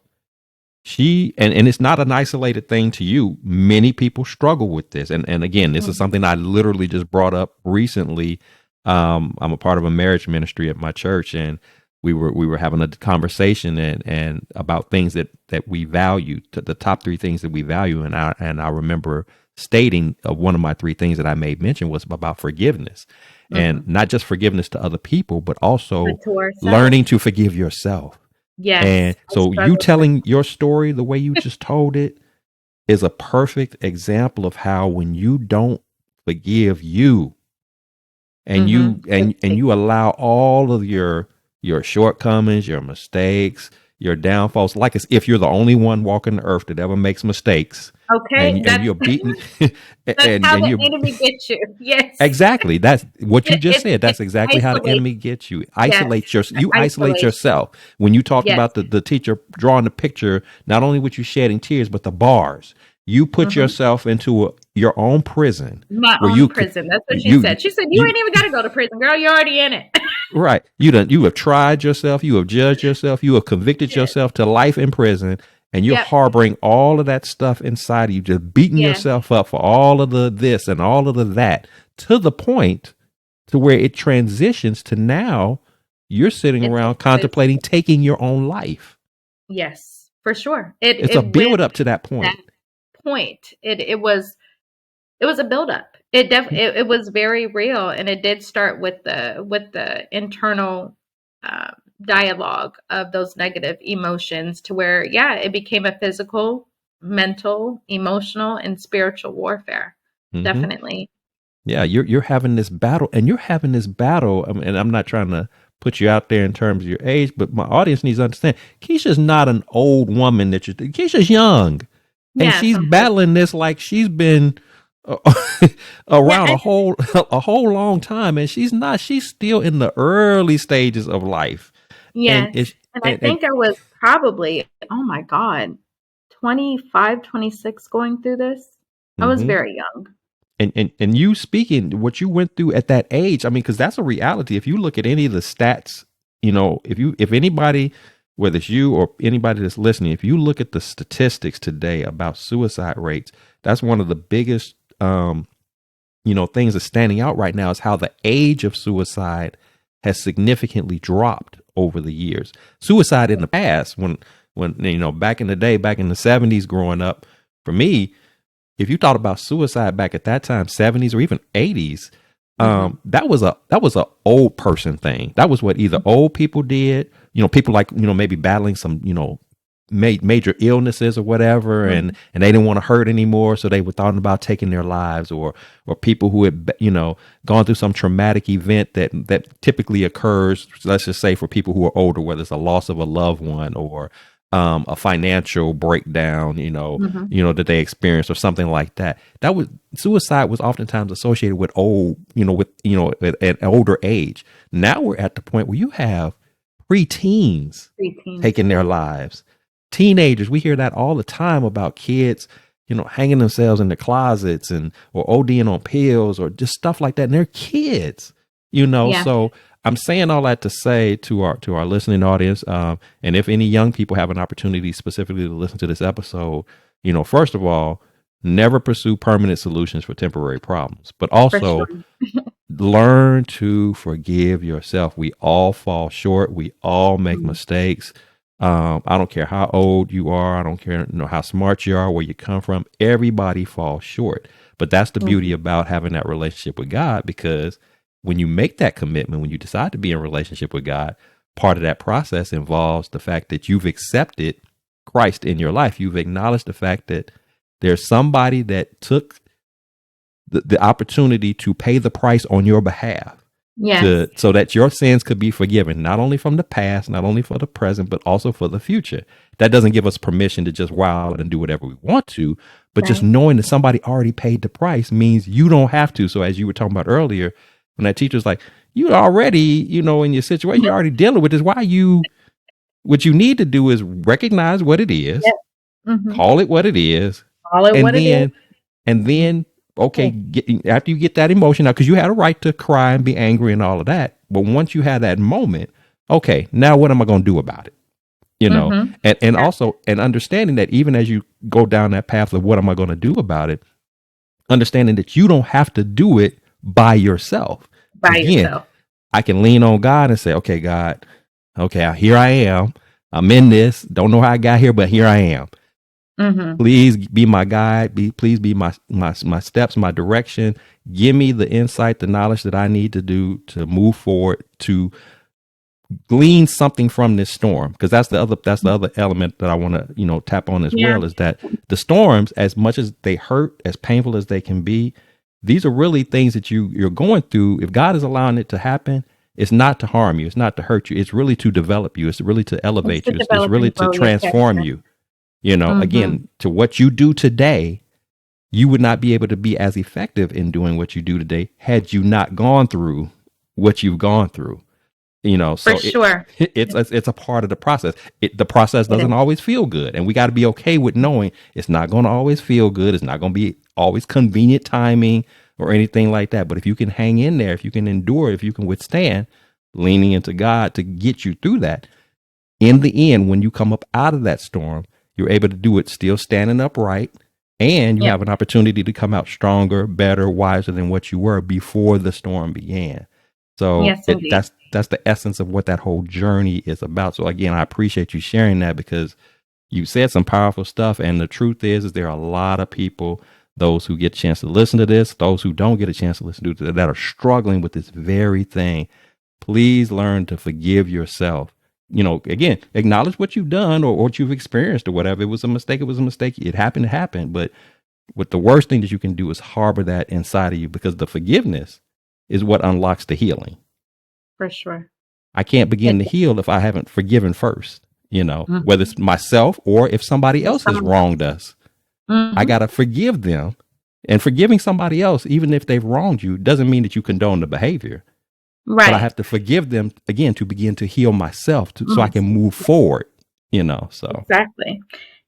and it's not an isolated thing to you. Many people struggle with this. And again, this is something I literally just brought up recently. I'm a part of a marriage ministry at my church, and we were having a conversation and about things that we value, the top three things that we value. And I remember stating one of my three things that I made mention was about forgiveness, and not just forgiveness to other people, but also learning to forgive yourself. Yes. And so you telling your story the way you just told it is a perfect example of how when you don't forgive you and you allow all of your shortcomings, your mistakes, your downfalls, like as if you're the only one walking the earth that ever makes mistakes. Okay. And you're beaten. That's how the enemy gets you. Yes. Exactly. That's what you just said. That's exactly how the enemy gets you. Isolate isolate yourself. When you talked about the teacher drawing the picture, not only with you shedding tears, but the bars. You put yourself into your own prison. My own prison. That's what she said. She said, you ain't even got to go to prison, girl. You're already in it. Right. You have tried yourself. You have judged yourself. You have convicted yourself to life in prison. And you're harboring all of that stuff inside of you, just beating yourself up for all of the this and all of the that, to the point to where it transitions to now you're sitting around contemplating taking your own life. Yes, for sure. It's a build up to that point. It was a build up. It was very real, and it did start with the internal dialogue of those negative emotions, to where it became a physical, mental, emotional, and spiritual warfare. Definitely. Yeah, you're having this battle, and you're having this battle. I mean, and I'm not trying to put you out there in terms of your age, but my audience needs to understand Keisha's not an old woman that you. Keisha's young, and Yes, she's battling this like she's been uh, yeah, around a whole long time, and she's not. She's still in the early stages of life, and yes. it's And I think I was probably, oh my God, 25, 26 going through this. I was and very young. and you speaking what you went through at that age, I mean, because that's a reality. If you look at any of the stats, if anybody, whether it's you or anybody that's listening, if you look at the statistics today about suicide rates, that's one of the biggest things that's standing out right now is how the age of suicide has significantly dropped over the years. Suicide in the past, when back in the day, back in the 70s, growing up, for me, if you thought about suicide back at that time, 70s or even 80s, that was a old person thing. That was what either old people did, people like, maybe battling some, major illnesses or whatever, Mm-hmm. and they didn't want to hurt anymore, so they were thought about taking their lives, or people who had gone through some traumatic event that typically occurs, let's just say for people who are older, whether it's a loss of a loved one or a financial breakdown, Mm-hmm. that they experienced or something like that. That was suicide was oftentimes associated with old, at an older age. Now we're at the point where you have preteens Preteens, taking their yeah. lives. Teenagers, we hear that all the time about kids, hanging themselves in the closets or ODing on pills or just stuff like that. And they're kids, Yeah, so I'm saying all that to say to our listening audience, and if any young people have an opportunity specifically to listen to this episode, first of all, never pursue permanent solutions for temporary problems, but for also sure. learn to forgive yourself. We all fall short. We all make Mm-hmm. mistakes. I don't care how old you are. I don't care how smart you are, where you come from. Everybody falls short. But that's the beauty about having that relationship with God, because when you make that commitment, when you decide to be in a relationship with God, part of that process involves the fact that you've accepted Christ in your life. You've acknowledged the fact that there's somebody that took the opportunity to pay the price on your behalf, Yes, so that your sins could be forgiven, not only from the past, not only for the present, but also for the future. That doesn't give us permission to just wow out and do whatever we want to, but just right. knowing that somebody already paid the price means you don't have to. So as you were talking about earlier, when that teacher's like, you already, in your situation, you're already dealing with this. What you need to do is recognize what it is, Yep. Mm-hmm. call it what it is, Call it and what it is. then okay, after you get that emotion out, because you had a right to cry and be angry and all of that, but once you had that moment, okay, now what am I going to do about it? Mm-hmm. And also, and understanding that even as you go down that path of what am I going to do about it, understanding that you don't have to do it by yourself. By Again, yourself. I can lean on God and say, okay, God, okay, here I am. I'm in this. Don't know how I got here, but here I am. Mm-hmm. Please be my guide. Please be my steps, my direction. Give me the insight, the knowledge that I need to do to move forward, to glean something from this storm. Because that's the other element that I want to, tap on as Yeah. well, is that the storms, as much as they hurt, as painful as they can be, these are really things that you're going through. If God is allowing it to happen, it's not to harm you. It's not to hurt you. It's really to develop you. It's really to It's elevate to you. It's develop really and to grow your transform character. you. Mm-hmm. Again, to what you do today, you would not be able to be as effective in doing what you do today had you not gone through what you've gone through. For So sure. it's a part of the process. The process It doesn't is. always feel good, and we got to be okay with knowing it's not going to always feel good. It's not going to be always convenient timing or anything like that. But if you can hang in there, if you can endure, if you can withstand, leaning into God to get you through that, in the end, when you come up out of that storm, you're able to do it still standing upright, and you Yep. have an opportunity to come out stronger, better, wiser than what you were before the storm began. So Yes, indeed. that's the essence of what that whole journey is about. So again, I appreciate you sharing that, because you said some powerful stuff, and the truth is there are a lot of people, those who get a chance to listen to this, those who don't get a chance to listen to it, that are struggling with this very thing. Please learn to forgive yourself. Again, acknowledge what you've done or what you've experienced or whatever. It was a mistake. It was a mistake. It happened. It happened. But What the worst thing that you can do is harbor that inside of you, because the forgiveness is what unlocks the healing. For sure. I can't begin It, to heal if I haven't forgiven first, whether mhm. it's myself or if somebody else has Someone else. wronged us. I got Mhm. to forgive them. And forgiving somebody else, even if they've wronged you, doesn't mean that you condone the behavior. But I Right. have to forgive them again to begin to heal myself so I Mhm. can move forward, so. Exactly.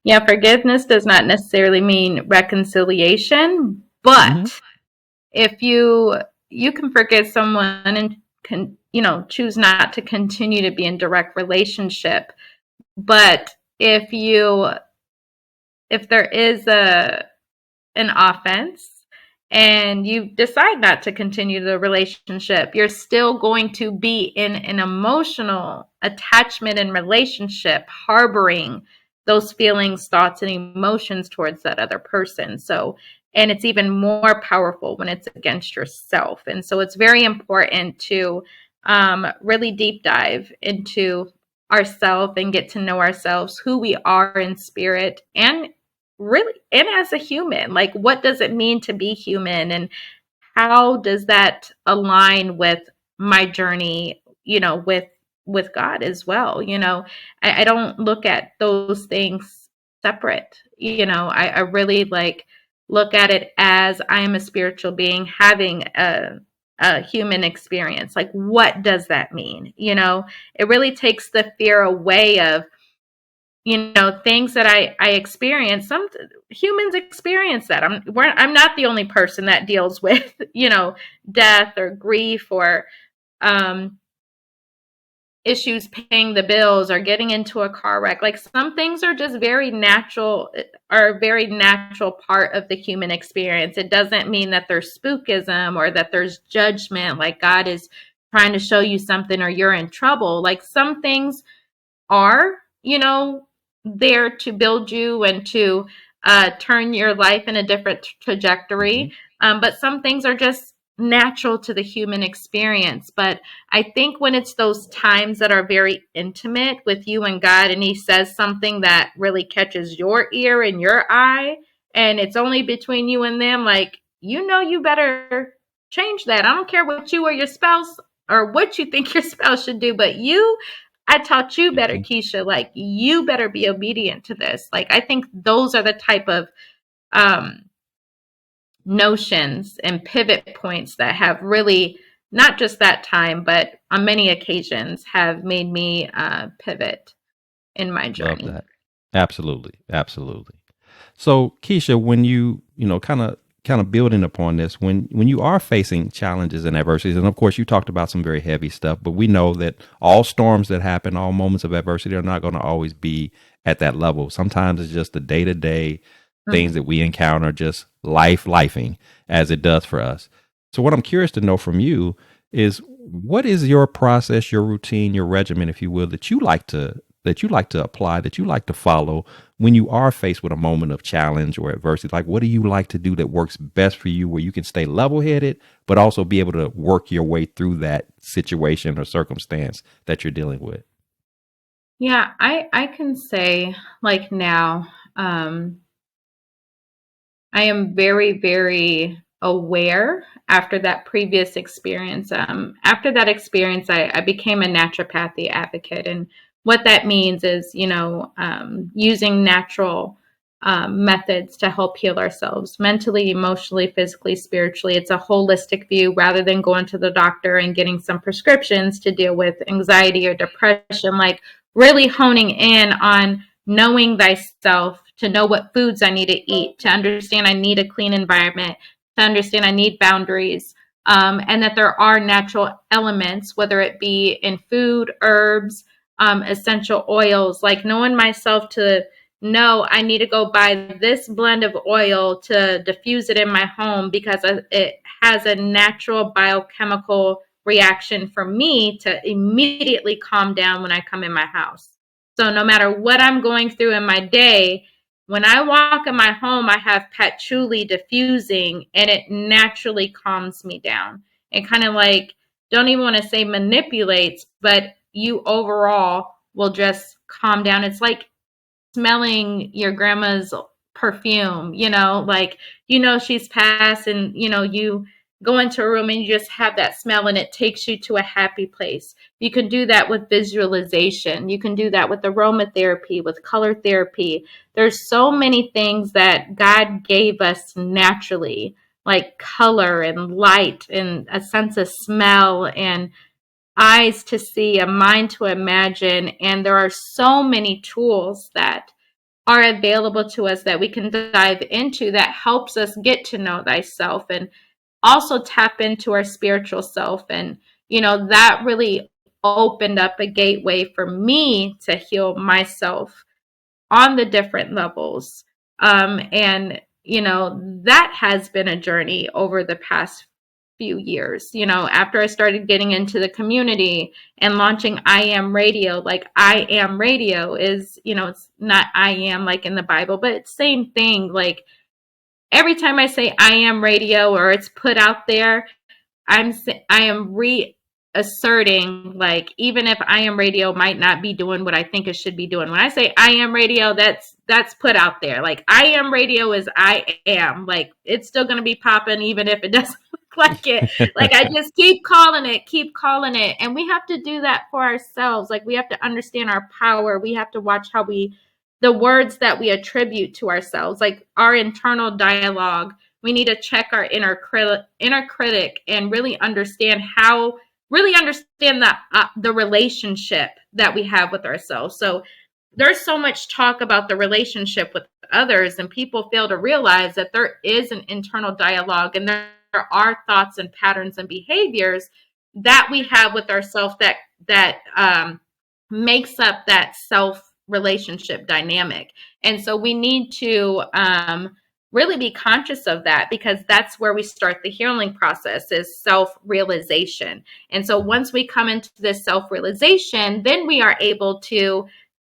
Yeah, forgiveness does not necessarily mean reconciliation, but Hmm. if you can forgive someone and can, choose not to continue to be in direct relationship, but if there is a an offense and you decide not to continue the relationship, you're still going to be in an emotional attachment and relationship, harboring those feelings, thoughts, and emotions towards that other person. So, and it's even more powerful when it's against yourself. And so it's very important to really deep dive into ourselves and get to know ourselves, who we are in spirit and really, and as a human, like what does it mean to be human, and how does that align with my journey, with God as well. I don't look at those things separate. I really like look at it as I am a spiritual being having a human experience. Like, what does that mean? It really takes the fear away of, things that I experience. Some humans experience that. I'm not the only person that deals with, death or grief or um, issues paying the bills or getting into a car wreck. Like, some things are just are a very natural part of the human experience. It doesn't mean that there's spookism or that there's judgment, like God is trying to show you something or you're in trouble. Like, some things are, there to build you and to turn your life in a different Hmm. trajectory. But some things are just natural to the human experience. But I think when it's those times that are very intimate with you and God, and He says something that really catches your ear and your eye, and it's only between you and them, like, you better change that. I don't care what you or your spouse or what you think your spouse should do, but I taught you better, Hmm. Keisha. Like, you better be obedient to this. Like, I think those are the type of um, notions and pivot points that have really, not just that time, but on many occasions, have made me pivot in my Love journey. that. Absolutely. Absolutely. So, Keisha, when kind of building upon this, when you are facing challenges and adversities, and of course you talked about some very heavy stuff, but we know that all storms that happen, all moments of adversity are not going to always be at that level. Sometimes it's just the day to day things that Mhm. we encounter, just lifing as it does for us. So, what I'm curious to know from you is, what is your process, your routine, your regimen, if you will, that you like to apply, that you like to follow when you are faced with a moment of challenge or adversity? Like, what do you like to do that works best for you, where you can stay level headed, but also be able to work your way through that situation or circumstance that you're dealing with? Yeah, I can say, like, now, I am very, very aware after that previous experience. After that experience, I became a naturopathy advocate. And what that means is, using natural methods to help heal ourselves mentally, emotionally, physically, spiritually. It's a holistic view rather than going to the doctor and getting some prescriptions to deal with anxiety or depression. Like, really honing in on knowing thyself, to know what foods I need to eat, to understand I need a clean environment, to understand I need boundaries, and that there are natural elements, whether it be in food, herbs, essential oils, like knowing myself to know I need to go buy this blend of oil to diffuse it in my home because it has a natural biochemical reaction for me to immediately calm down when I come in my house. So no matter what I'm going through in my day, when I walk in my home, I have patchouli diffusing and it naturally calms me down. It kind of like, don't even want to say manipulates, but you overall will just calm down. It's like smelling your grandma's perfume, like, she's passed, and, you go into a room and you just have that smell and it takes you to a happy place. You can do that with visualization. You can do that with aromatherapy, with color therapy. There's so many things that God gave us naturally, like color and light and a sense of smell and eyes to see, a mind to imagine. And there are so many tools that are available to us that we can dive into that helps us get to know thyself and also tap into our spiritual self. And, that really opened up a gateway for me to heal myself on the different levels. And, that has been a journey over the past few years. After I started getting into the community and launching I Am Radio, like I Am Radio is, it's not I am like in the Bible, but it's same thing. Like every time I say I Am Radio or it's put out there, I am reasserting, like, even if I Am Radio might not be doing what I think it should be doing. When I say I Am Radio, that's put out there. Like I Am Radio is I am. Like it's still gonna be popping even if it doesn't look like it. Like I just keep calling it. And we have to do that for ourselves. Like we have to understand our power. We have to watch the words that we attribute to ourselves, like our internal dialogue. We need to check our inner critic and really understand the relationship that we have with ourselves. So there's so much talk about the relationship with others, and people fail to realize that there is an internal dialogue, and there are thoughts and patterns and behaviors that we have with ourselves that makes up that self relationship dynamic. And so we need to really be conscious of that, because that's where we start the healing process, is self-realization. And so once we come into this self-realization, then we are able to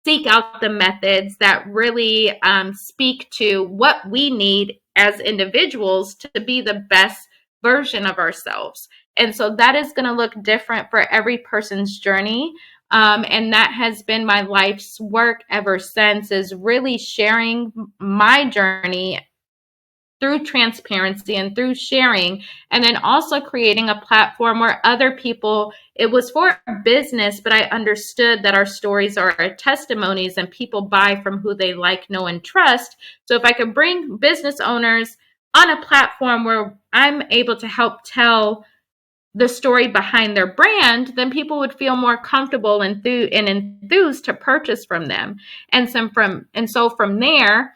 seek out the methods that really speak to what we need as individuals to be the best version of ourselves. And so that is going to look different for every person's journey. And that has been my life's work ever since, is really sharing my journey through transparency and through sharing, and then also creating a platform where other people, it was for business, but I understood that our stories are our testimonies and people buy from who they like, know, and trust. So if I could bring business owners on a platform where I'm able to help tell the story behind their brand, then people would feel more comfortable and enthused to purchase from them. And so from there,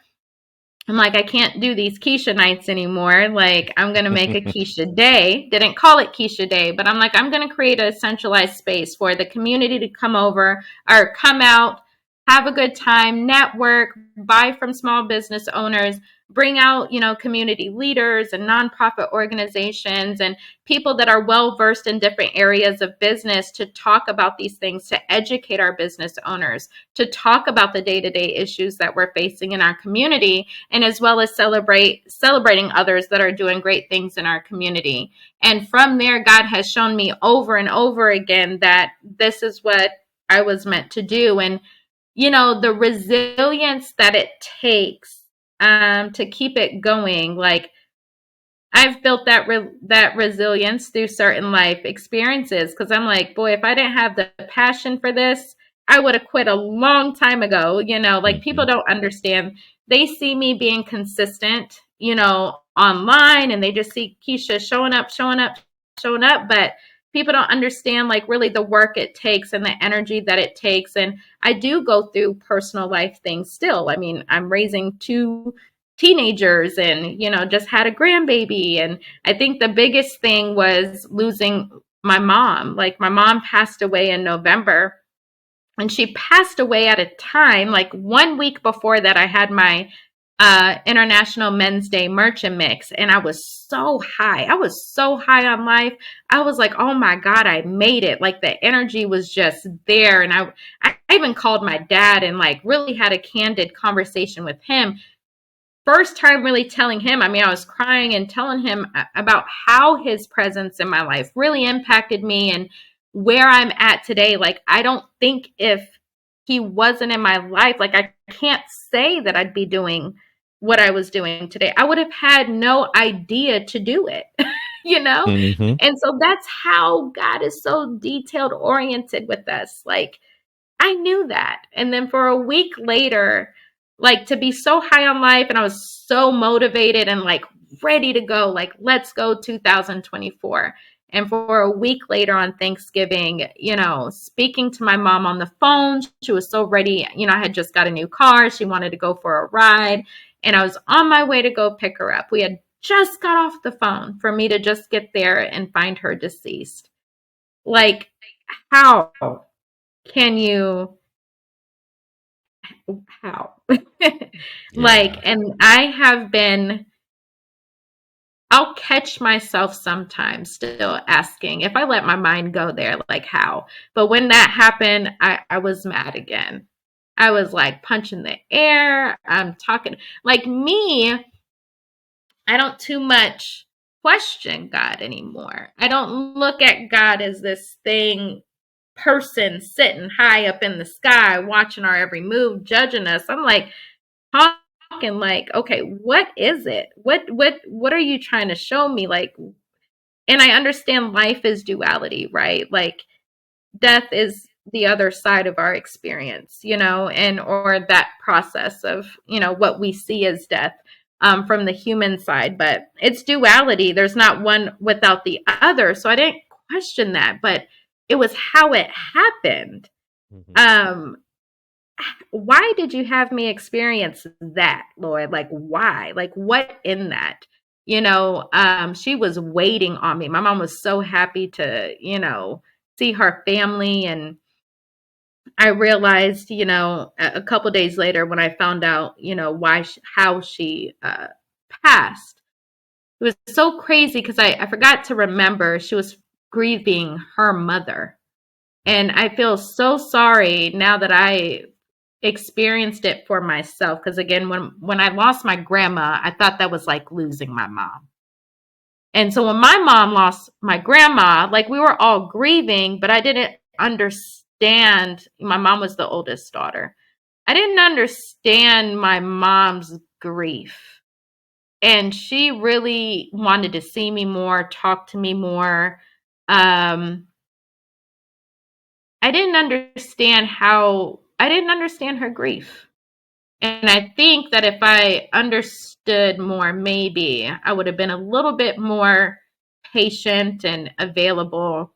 I'm like, I can't do these Keisha nights anymore. Like, I'm going to make a Keisha day. Didn't call it Keisha day, but I'm like, I'm going to create a centralized space for the community to come over or come out, have a good time, network, buy from small business owners, bring out, community leaders and nonprofit organizations and people that are well versed in different areas of business to talk about these things, to educate our business owners, to talk about the day-to-day issues that we're facing in our community, and as well as celebrating others that are doing great things in our community. And from there, God has shown me over and over again that this is what I was meant to do. And the resilience that it takes to keep it going. Like I've built that resilience through certain life experiences, because I'm like, boy, if I didn't have the passion for this, I would have quit a long time ago. Like people don't understand. They see me being consistent, online, and they just see Keisha showing up, but people don't understand like really the work it takes and the energy that it takes. And I do go through personal life things still. I mean, I'm raising 2 teenagers and, just had a grandbaby. And I think the biggest thing was losing my mom. Like my mom passed away in November, and she passed away at a time, like 1 week before that, I had my International Men's Day merch and mix, and I was so high. I was so high on life. I was like, oh my God, I made it. Like the energy was just there. And I even called my dad and like really had a candid conversation with him. First time really telling him, I mean, I was crying and telling him about how his presence in my life really impacted me and where I'm at today. Like, I don't think if he wasn't in my life, like I can't say that I'd be doing what I was doing today. I would have had no idea to do it, you know? Hmm. And so that's how God is so detailed oriented with us. Like, I knew that. And then for a week later, like to be so high on life and I was so motivated and like ready to go, like, let's go 2024. And for a week later on Thanksgiving, speaking to my mom on the phone, she was so ready. I had just got a new car. She wanted to go for a ride. And I was on my way to go pick her up. We had just got off the phone for me to just get there and find her deceased. Like, how can you how? Yeah. And I have been, I'll catch myself sometimes still asking if I let my mind go there, like how. But when that happened, I was mad again. I was like punching the air. I'm talking like me. I don't too much question God anymore. I don't look at God as this thing person sitting high up in the sky watching our every move, judging us. I'm like, talking like, okay, what is it? What are you trying to show me? Like, and I understand life is duality, right? Like death is the other side of our experience, and or that process of, what we see as death from the human side, but it's duality. There's not one without the other. So I didn't question that, but it was how it happened. Hmm. Um, why did you have me experience that, Lord? Like, why? Like, what in that? She was waiting on me. My mom was so happy to, see her family. And I realized, a couple days later when I found out, how she passed, it was so crazy because I forgot to remember she was grieving her mother. And I feel so sorry now that I experienced it for myself. Because again, when I lost my grandma, I thought that was like losing my mom. And so when my mom lost my grandma, like we were all grieving, but I didn't understand. My mom was the oldest daughter. I didn't understand my mom's grief. And she really wanted to see me more, talk to me more. Um, I didn't understand her grief. And I think that if I understood more, maybe I would have been a little bit more patient and available.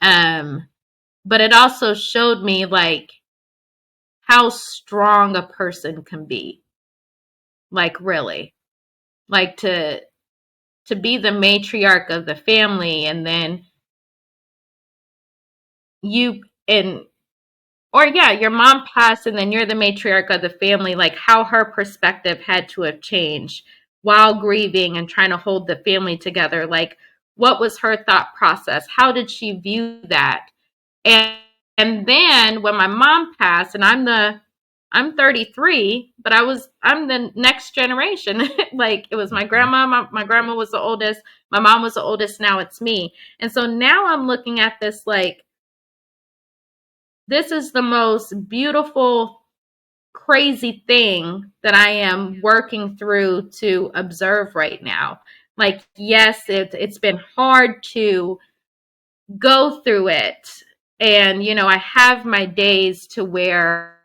Um, but it also showed me like how strong a person can be. Like really. Like to be the matriarch of the family and then you and or yeah, your mom passed and then you're the matriarch of the family, like how her perspective had to have changed while grieving and trying to hold the family together. Like what was her thought process? How did she view that? And and then when my mom passed and I'm 33, but I'm the next generation. Like it was my Hmm. grandma, my grandma was the oldest, my mom was the oldest, now it's me. And so now I'm looking at this like this is the most beautiful, crazy thing that I am working through to observe right now. Like, yes, it's been hard to go through it. And, I have my days to where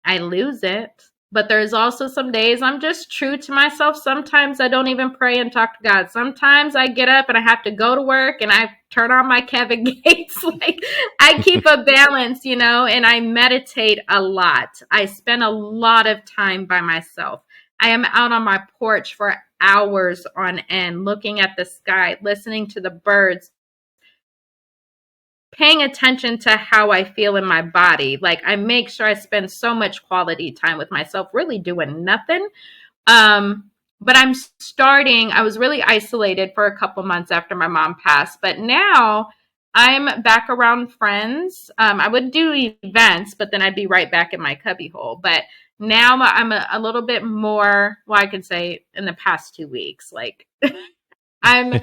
I lose it. But there's also some days I'm just true to myself. Sometimes I don't even pray and talk to God. Sometimes I get up and I have to go to work and I turn on my Kevin Gates. Like I keep a balance, and I meditate a lot. I spend a lot of time by myself. I am out on my porch for hours on end, looking at the sky, listening to the birds, paying attention to how I feel in my body. Like I make sure I spend so much quality time with myself, really doing nothing. Um, but I was really isolated for a couple months after my mom passed, but now I'm back around friends. I would do events, but then I'd be right back in my cubbyhole. But now I'm a little bit more, well, I could say in the past 2 weeks, like I'm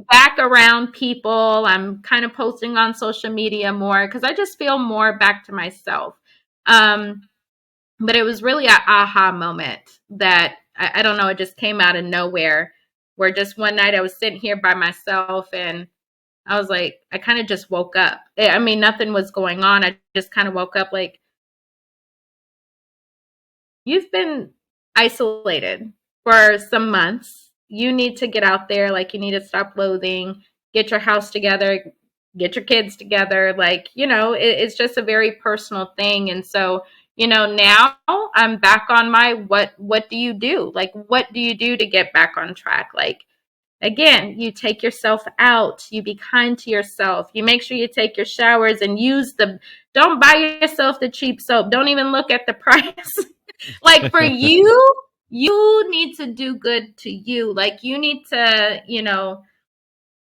back around people. I'm kind of posting on social media more because I just feel more back to myself. Um, But it was really an aha moment that I don't know, it just came out of nowhere. Where just one night I was sitting here by myself and I was like, I kind of just woke up. I mean, nothing was going on. I just kind of woke up like, you've been isolated for some months. You need to get out there. Like, you need to stop loathing, get your house together, get your kids together. Like, it's just a very personal thing. And so, now I'm back on my what do you do? Like, what do you do to get back on track? Like, again, you take yourself out, you be kind to yourself, you make sure you take your showers and don't buy yourself the cheap soap. Don't even look at the price. Like, for you need to do good to you. Like, you need to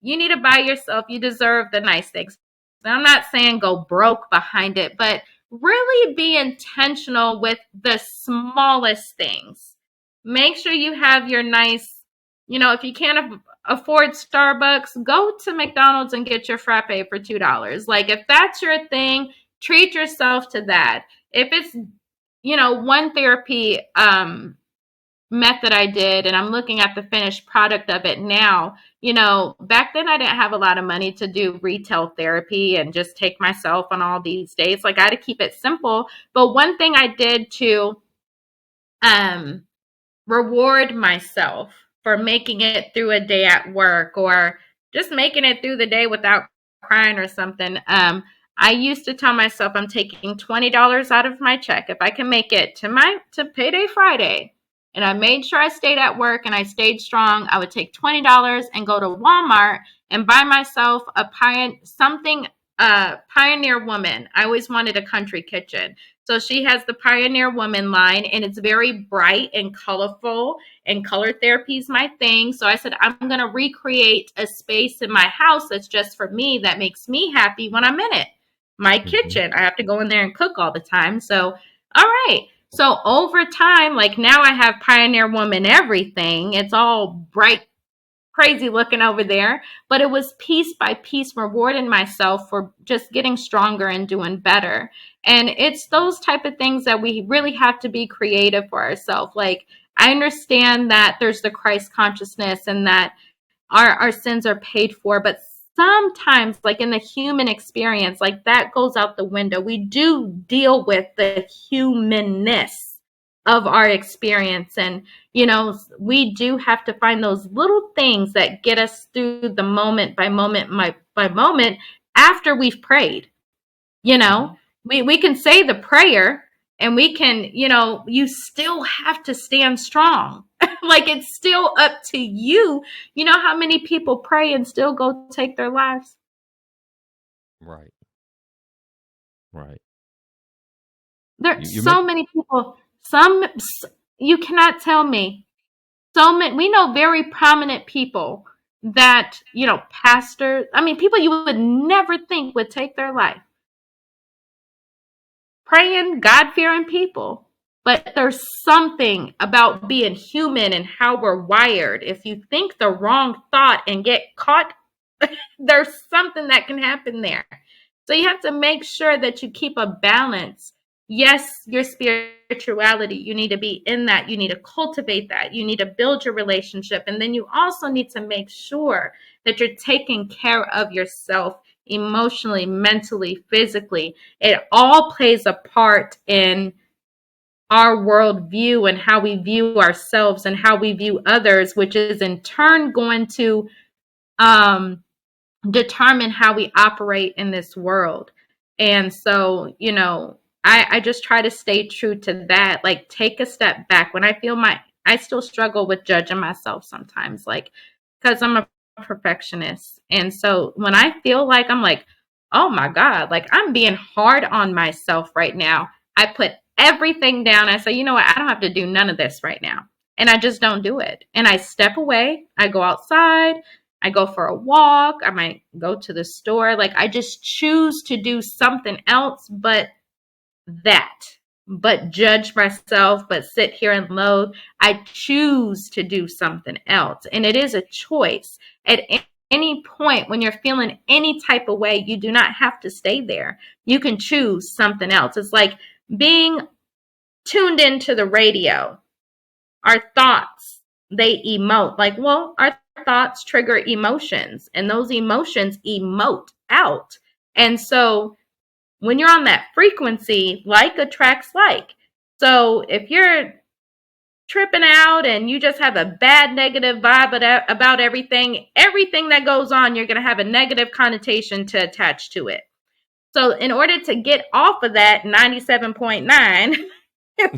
buy yourself, you deserve the nice things. Now, I'm not saying go broke behind it, but really be intentional with the smallest things. Make sure you have your nice, if you can't afford Starbucks, go to McDonald's and get your frappe for $2. Like, if that's your thing, treat yourself to that. If it's, one therapy method I did, and I'm looking at the finished product of it now. Back then I didn't have a lot of money to do retail therapy and just take myself on all these dates. Like, I had to keep it simple. But one thing I did to um, reward myself for making it through a day at work, or just making it through the day without crying or something. I used to tell myself I'm taking $20 out of my check if I can make it to payday Friday. And I made sure I stayed at work and I stayed strong. I would take $20 and go to Walmart and buy myself Pioneer Woman. I always wanted a country kitchen. So she has the Pioneer Woman line, and it's very bright and colorful, and color therapy is my thing. So I said, I'm going to recreate a space in my house that's just for me, that makes me happy when I'm in it. My Hmm. kitchen. I have to go in there and cook all the time. So, all right. So over time, like, now I have Pioneer Woman everything. It's all bright, crazy looking over there, but it was piece by piece rewarding myself for just getting stronger and doing better. And it's those type of things that we really have to be creative for ourselves. Like, I understand that there's the Christ consciousness and that our sins are paid for, but sometimes, like, in the human experience, like, that goes out the window. We do deal with the humanness of our experience, and we do have to find those little things that get us through the moment by moment by moment after we've prayed. you Hmm. know we can say the prayer, and we can, you still have to stand strong. Like, it's still up to you. You know how many people pray and still go take their lives? Right. Right. There You so make many people. You cannot tell me. So many, we know very prominent people that, pastors, I mean, people you would never think would take their life, praying, God fearing people. But there's something about being human and how we're wired. If you think the wrong thought and get caught, there's something that can happen there. So you have to make sure that you keep a balance. Yes, your spirituality, you need to be in that. You need to cultivate that. You need to build your relationship. And then you also need to make sure that you're taking care of yourself emotionally, mentally, physically. It all plays a part in our worldview and how we view ourselves and how we view others, which is in turn going to um, determine how we operate in this world. And so, I just try to stay true to that. Like, take a step back. When I still struggle with judging myself sometimes, like, because I'm a perfectionist. And so when I feel like I'm like, oh my God, like, I'm being hard on myself right now, I put everything down. I say, you know what? I don't have to do none of this right now. And I just don't do it. And I step away. I go outside. I go for a walk. I might go to the store. Like, I just choose to do something else that, but judge myself, but sit here and loathe. I choose to do something else. And it is a choice. At any point when you're feeling any type of way, you do not have to stay there. You can choose something else. It's like being tuned into the radio, our thoughts, they emote. Like, well, our thoughts trigger emotions, and those emotions emote out. And so when you're on that frequency, like attracts like. So if you're tripping out and you just have a bad negative vibe about everything that goes on, you're going to have a negative connotation to attach to it. So in order to get off of that 97.9,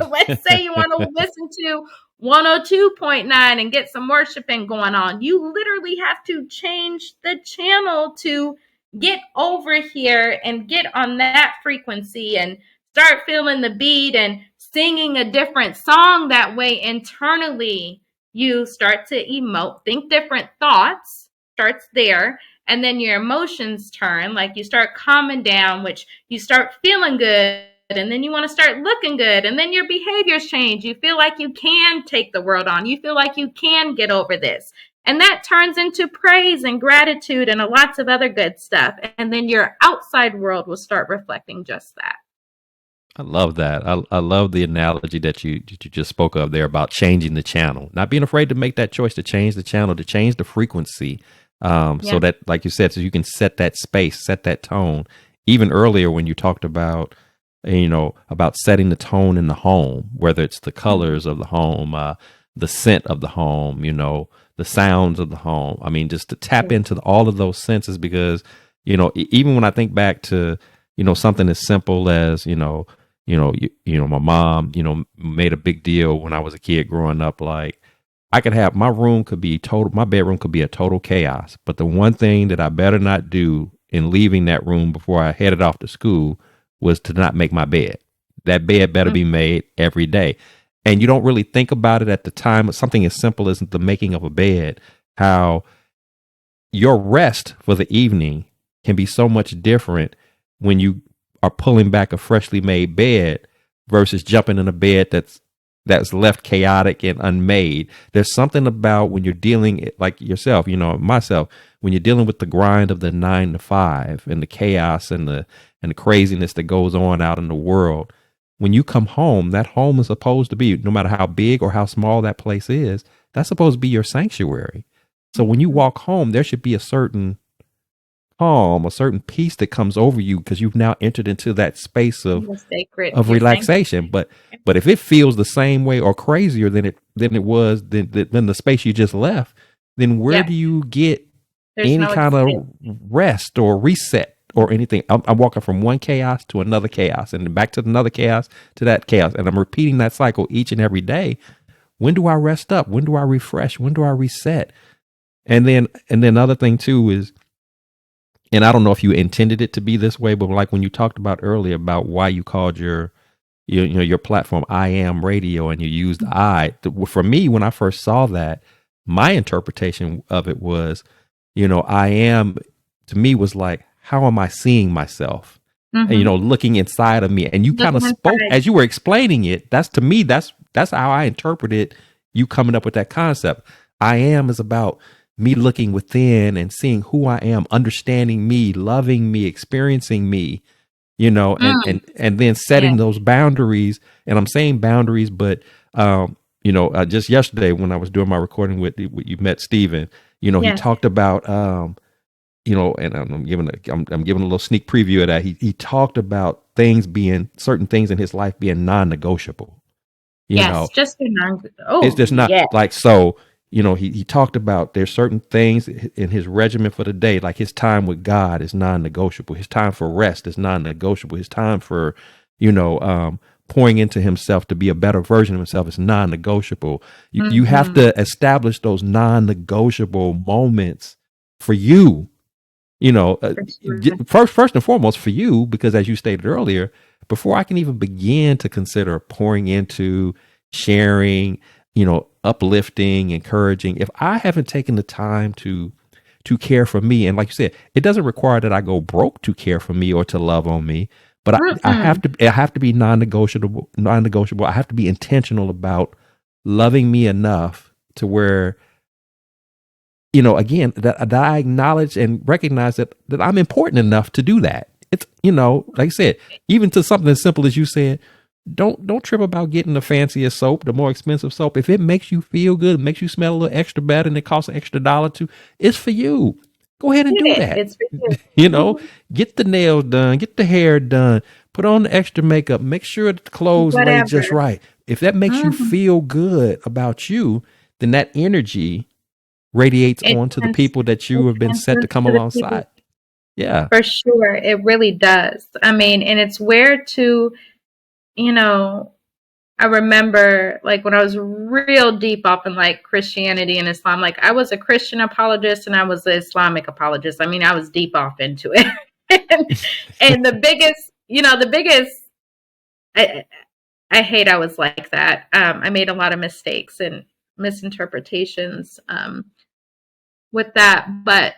let's say you want to listen to 102.9 and get some worshiping going on, you literally have to change the channel to get over here and get on that frequency and start feeling the beat and singing a different song. That way internally you start to emote, think different thoughts, starts there. And then your emotions turn, like you start calming down, which you start feeling good. And then you want to start looking good. And then your behaviors change. You feel like you can take the world on. You feel like you can get over this. And that turns into praise and gratitude and lots of other good stuff. And then your outside world will start reflecting just that. I love that. I love the analogy that you just spoke of there about changing the channel, not being afraid to make that choice to change the channel, to change the frequency. So that, like you said, so you can set that space, set that tone. Even earlier when you talked about, about setting the tone in the home, whether it's the colors of the home, the scent of the home, the sounds of the home. I mean, just to tap into all of those senses, because, even when I think back to, something as simple as, my mom, made a big deal when I was a kid growing up, like, I could have my bedroom could be a total chaos. But the one thing that I better not do in leaving that room before I headed off to school was to not make my bed. That bed better be made every day. And you don't really think about it at the time. Something as simple as the making of a bed, how your rest for the evening can be so much different when you are pulling back a freshly made bed versus jumping in a bed that's left chaotic and unmade. There's something about when you're dealing, like yourself, myself, when you're dealing with the grind of the 9 to 5 and the chaos and the craziness that goes on out in the world. When you come home, that home is supposed to be, no matter how big or how small that place is, that's supposed to be your sanctuary. So when you walk home, there should be a certain calm, a certain peace that comes over you, because you've now entered into that space of relaxation. But if it feels the same way or crazier than it was than the space you just left, then where do you get any kind of rest or reset or anything? I'm walking from one chaos to another chaos and then back to another chaos to that chaos, and I'm repeating that cycle each and every day. When do I rest up? When do I refresh? When do I reset? And then the other thing too is, and I don't know if you intended it to be this way, but like when you talked about earlier about why you called your platform I Am Radio, and you used I. For me, when I first saw that, my interpretation of it was, I am, to me, was like, how am I seeing myself? And, looking inside of me. And you kind of spoke as you were explaining it. That's, to me, that's how I interpreted you coming up with that concept. I am is about me looking within and seeing who I am, understanding me, loving me, experiencing me, and then setting those boundaries. And I'm saying boundaries, but, just yesterday when I was doing my recording with you met Steven, he talked about, and I'm giving a little sneak preview of that. He talked about certain things in his life being non-negotiable. It's just not like, so, he talked about there's certain things in his regimen for the day, like his time with God is non-negotiable. His time for rest is non-negotiable. His time for, pouring into himself to be a better version of himself is non-negotiable. You have to establish those non-negotiable moments for you, first and foremost for you, because as you stated earlier, before I can even begin to consider pouring into, sharing, uplifting, encouraging, if I haven't taken the time to care for me, and like you said, it doesn't require that I go broke to care for me or to love on me, but I have to be non-negotiable. I have to be intentional about loving me enough to where, again, that I acknowledge and recognize that I'm important enough to do that. It's, like I said, even to something as simple as you said, don't trip about getting the fanciest soap, the more expensive soap. If it makes you feel good, makes you smell a little extra better, and it costs an extra $1 to, it's for you. Go ahead and Get do it. that. It's for you. You know, get the nails done, get the hair done, put on the extra makeup, make sure the clothes lay just Whatever. right. If that makes you Mhm. feel good about you, then that energy radiates It onto the trans people that you it have been set to transmits come to the people. alongside. Yeah. For sure, it really does. I mean, and it's where to, you know, I remember like when I was real deep up in like Christianity and Islam, like I was a Christian apologist and I was an Islamic apologist. I mean, I was deep off into it. and the biggest, the biggest, I, I hate I was like that. I made a lot of mistakes and misinterpretations with that, but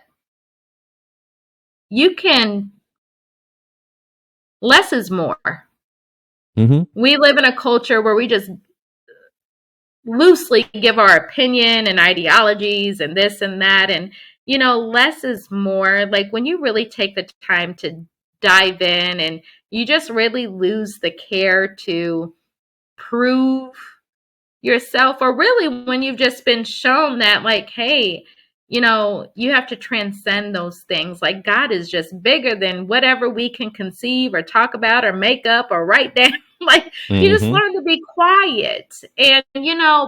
you can, less is more. Mm-hmm. We live in a culture where we just loosely give our opinion and ideologies and this and that. And, less is more. Like when you really take the time to dive in and you just really lose the care to prove yourself, or really when you've just been shown that, like, hey, you have to transcend those things. Like God is just bigger than whatever we can conceive or talk about or make up or write down. Like you just Mm-hmm. learn to be quiet. And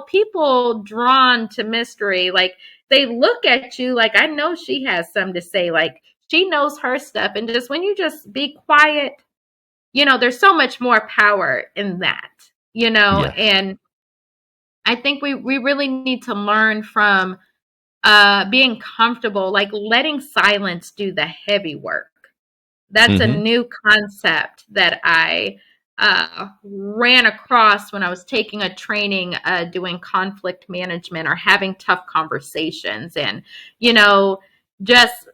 people drawn to mystery, like they look at you like, I know she has something to say, like she knows her stuff. And just when you just be quiet, there's so much more power in that, Yes. and I think we really need to learn from being comfortable, like letting silence do the heavy work. That's a Mm-hmm. new concept that I ran across when I was taking a training doing conflict management or having tough conversations. And, just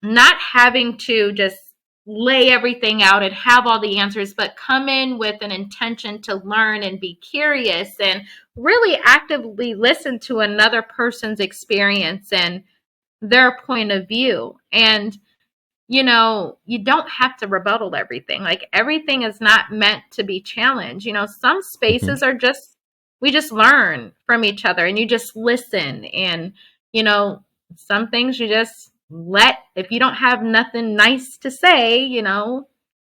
not having to just lay everything out and have all the answers, but come in with an intention to learn and be curious and really actively listen to another person's experience and their point of view. And you don't have to rebuttal everything. Like everything is not meant to be challenged. Some Mm-hmm. spaces are just, we just learn from each other and you just listen. And, you know, some things you just let, if you don't have nothing nice to say, let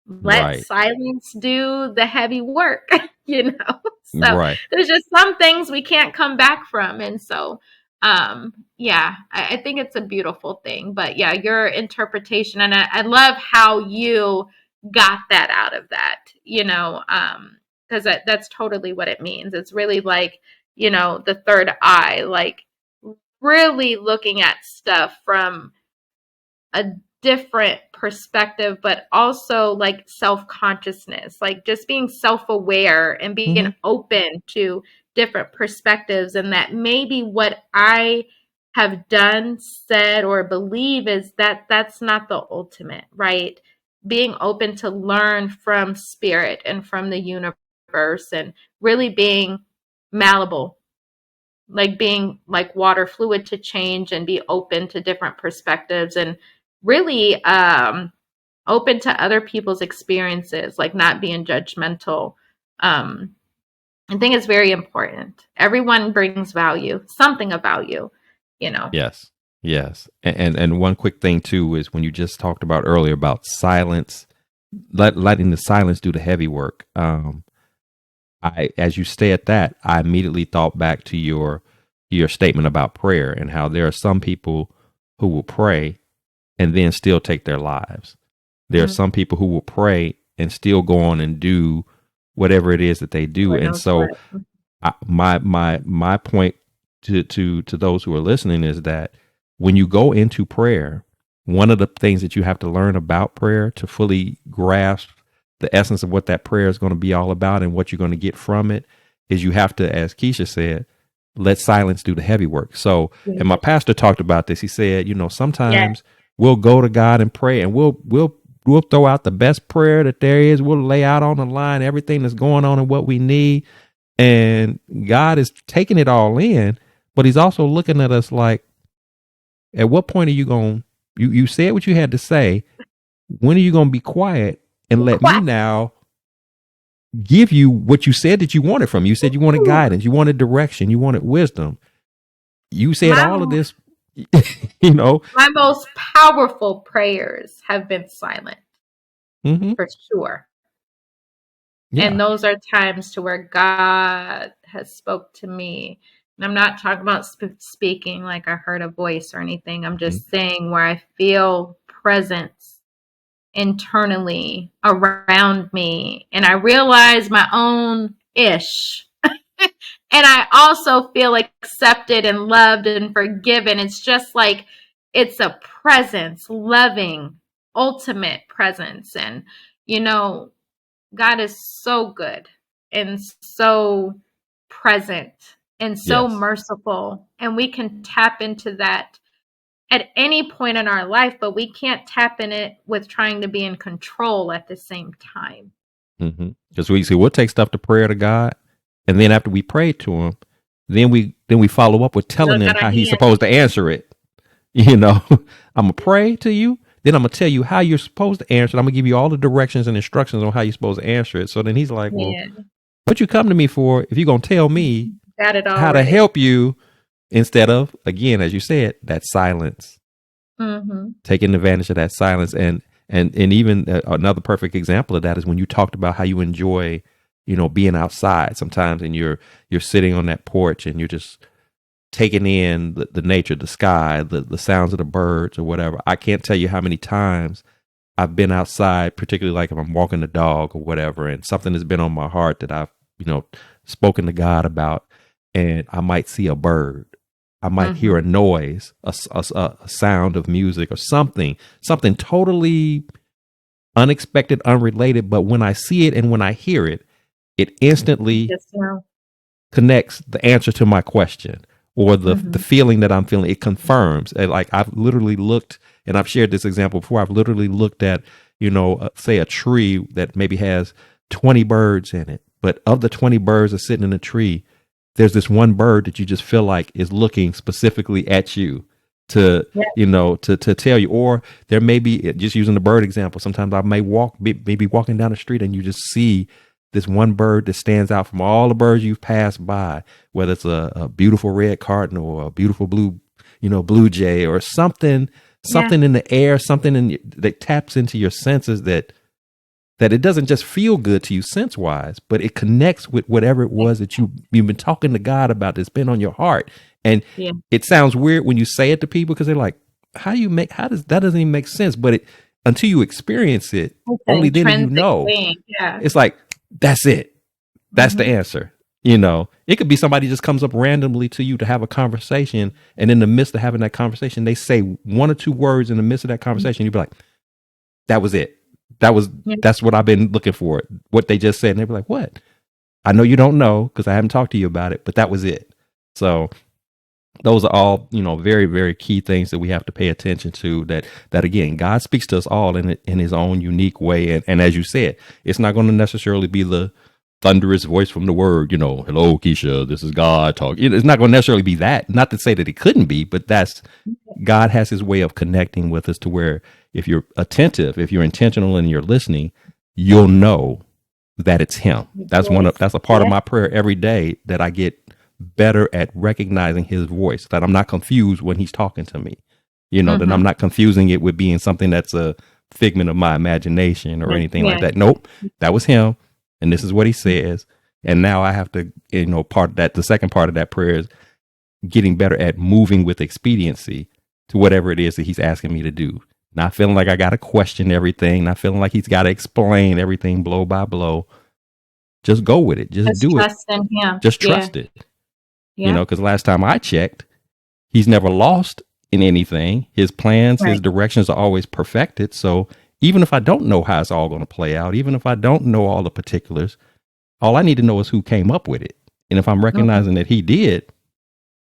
Right. silence do the heavy work, you know? So Right. there's just some things we can't come back from. And so, yeah, I think it's a beautiful thing. But yeah, your interpretation, and I love how you got that out of that, because that's totally what it means. It's really like, the third eye, like really looking at stuff from a different perspective, but also like self consciousness, like just being self aware and being Mm-hmm. open to different perspectives. And that maybe what I have done, said, or believe is that that's not the ultimate, right? Being open to learn from spirit and from the universe and really being malleable, like being like water fluid to change and be open to different perspectives and really open to other people's experiences, like not being judgmental. um I think it's very important. Everyone brings value, something of value, you know. Yes. Yes. And one quick thing too is when you just talked about earlier about silence, letting the silence do the heavy work. I, as you said that, I immediately thought back to your statement about prayer and how there are some people who will pray and then still take their lives. There are Mm, some people who will pray and still go on and do whatever it is that they do. Lord And knows so what. my point to those who are listening is that when you go into prayer, one of the things that you have to learn about prayer to fully grasp the essence of what that prayer is going to be all about and what you're going to get from it is you have to, as Keisha said, let silence do the heavy work. So, and my pastor talked about this. He said, Yeah. sometimes we'll go to God and pray and we'll throw out the best prayer that there is. We'll lay out on the line everything that's going on and what we need. And God is taking it all in, but he's also looking at us like, at what point are you going, you said what you had to say. When are you going to be quiet and Be let me quiet. now give you what you said that you wanted from you. You said you wanted guidance, you wanted direction, you wanted wisdom. You said My all of this, you know. my most powerful prayers have been silent Hmm. for sure. Yeah. And those are times to where God has spoke to me. And I'm not talking about speaking like I heard a voice or anything. I'm Mhm. just saying where I feel presence internally around me. And I realize my own ish. And I also feel accepted and loved and forgiven. It's just like it's a presence, loving, ultimate presence. And, you know, God is so good and so present and so Yes. merciful. And we can tap into that at any point in our life, but we can't tap in it with trying to be in control at the same time. Because we see we'll take stuff to prayer to God, and then after we pray to Him, then we follow up with telling Look Him at our how He's hands. supposed to answer it. You know, I'm gonna pray to you, then I'm gonna tell you how you're supposed to answer it. I'm gonna give you all the directions and instructions on how you're supposed to answer it. So then He's like, "Well, Yeah, what you come to me for if you're gonna tell me got it how to already. help you instead of, again, as you said, that silence, Mm-hmm. taking advantage of that silence." And even another perfect example of that is when you talked about how you enjoy, being outside sometimes, and you're sitting on that porch and you're just taking in the nature, the sky, the sounds of the birds or whatever. I can't tell you how many times I've been outside, particularly like if I'm walking the dog or whatever, and something has been on my heart that I've, spoken to God about, and I might see a bird. I might hear a Mm-hmm. noise, a sound of music or something totally unexpected, unrelated. But when I see it and when I hear it, it instantly Just now. connects the answer to my question or the Mm-hmm. feeling that I'm feeling. It confirms. And like I've literally looked, and I've shared this example before. I've literally looked at, say a tree that maybe has 20 birds in it, but of the 20 birds that are sitting in the tree, there's this one bird that you just feel like is looking specifically at you to, Yeah. to tell you. Or there may be, just using the bird example, sometimes I may maybe walking down the street and you just see this one bird that stands out from all the birds you've passed by, whether it's a beautiful red cardinal or a beautiful blue jay or something Yeah. in the air, something that taps into your senses, that it doesn't just feel good to you sense wise, but it connects with whatever it was that you've been talking to God about, that's been on your heart. And Yeah. it sounds weird when you say it to people because they're like, how does that, doesn't even make sense? But until you experience it, It's an only then do you intrinsic know. thing. Yeah. It's like, that's it. That's the Mm-hmm. answer. It could be somebody just comes up randomly to you to have a conversation. And in the midst of having that conversation, they say one or two words in the midst of that conversation. You'd be like, that was it. Yeah. That's what I've been looking for. What they just said. And they'd be like, what? I know you don't know because I haven't talked to you about it, but that was it. So those are all, very, very key things that we have to pay attention to, that again, God speaks to us all in his own unique way. And as you said, it's not going to necessarily be the thunderous voice from the word, hello, Keisha, this is God talking. It's not going to necessarily be that. Not to say that it couldn't be, but God has his way of connecting with us to where if you're attentive, if you're intentional and you're listening, you'll know that it's him. That's a part of my prayer every day, that I get better at recognizing his voice, that I'm not confused when he's talking to me, that I'm not confusing it with being something that's a figment of my imagination or anything like that. Nope, that was him. And this is what he says. And now I have to, part of that, the second part of that prayer is getting better at moving with expediency to whatever it is that he's asking me to do. Not feeling like I got to question everything, not feeling like he's got to explain everything blow by blow. Just go with it. Just do it. Trust in him. Just Yeah. trust it. Yeah. Because last time I checked, he's never lost in anything. His plans, his directions are always perfected. So even if I don't know how it's all going to play out, even if I don't know all the particulars, all I need to know is who came up with it. And if I'm recognizing that he did,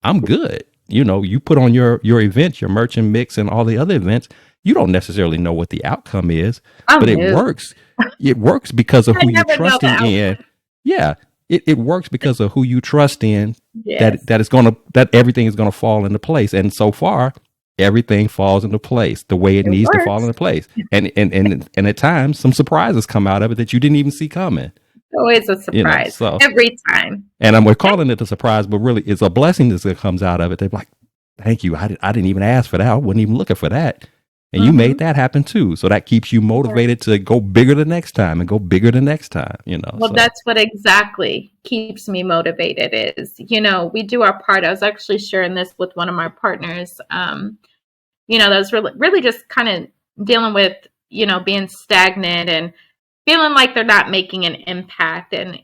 I'm good. You put on your events, your merchant mix and all the other events, you don't necessarily know what the outcome is, but it works. It works because of who you're trusting in. Yeah. It works because of who you trust in, Yes. that everything is going to fall into place. And so far, everything falls into place the way it needs to fall into place. And at times some surprises come out of it that you didn't even see coming. Always a You know, surprise so every time. we're calling it a surprise, but really it's a blessing that comes out of it. They're like, thank you. I didn't even ask for that. I wasn't even looking for that. And you made Mm-hmm. that happen too. So that keeps you motivated to go bigger the next time and go bigger the next time, you know. Well, So that's what exactly keeps me motivated is, we do our part. I was actually sharing this with one of my partners, that was really just kind of dealing with, being stagnant and feeling like they're not making an impact and,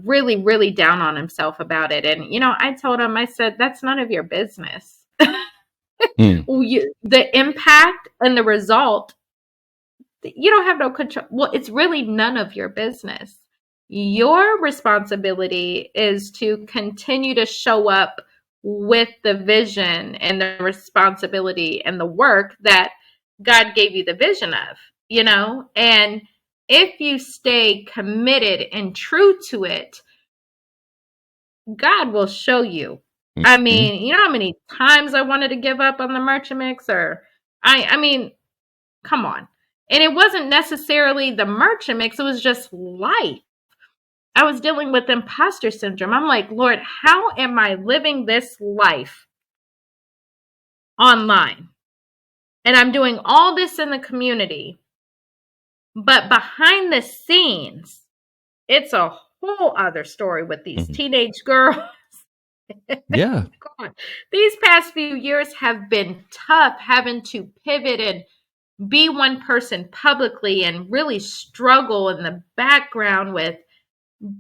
really, really down on himself about it. And, I told him, I said, that's none of your business. mm, The impact and the result, you don't have no control. Well, it's really none of your business. Your responsibility is to continue to show up with the vision and the responsibility and the work that God gave you the vision of, and if you stay committed and true to it, God will show you. I mm, mean, you know how many times I wanted to give up on the merchant mix, or I mean, come on. And it wasn't necessarily the merchant mix, it was just life. I was dealing with imposter syndrome. I'm like, Lord, how am I living this life online? And I'm doing all this in the community, but behind the scenes, it's a whole other story with these mm. teenage girls. Yeah. God, these past few years have been tough, having to pivot and be one person publicly and really struggle in the background with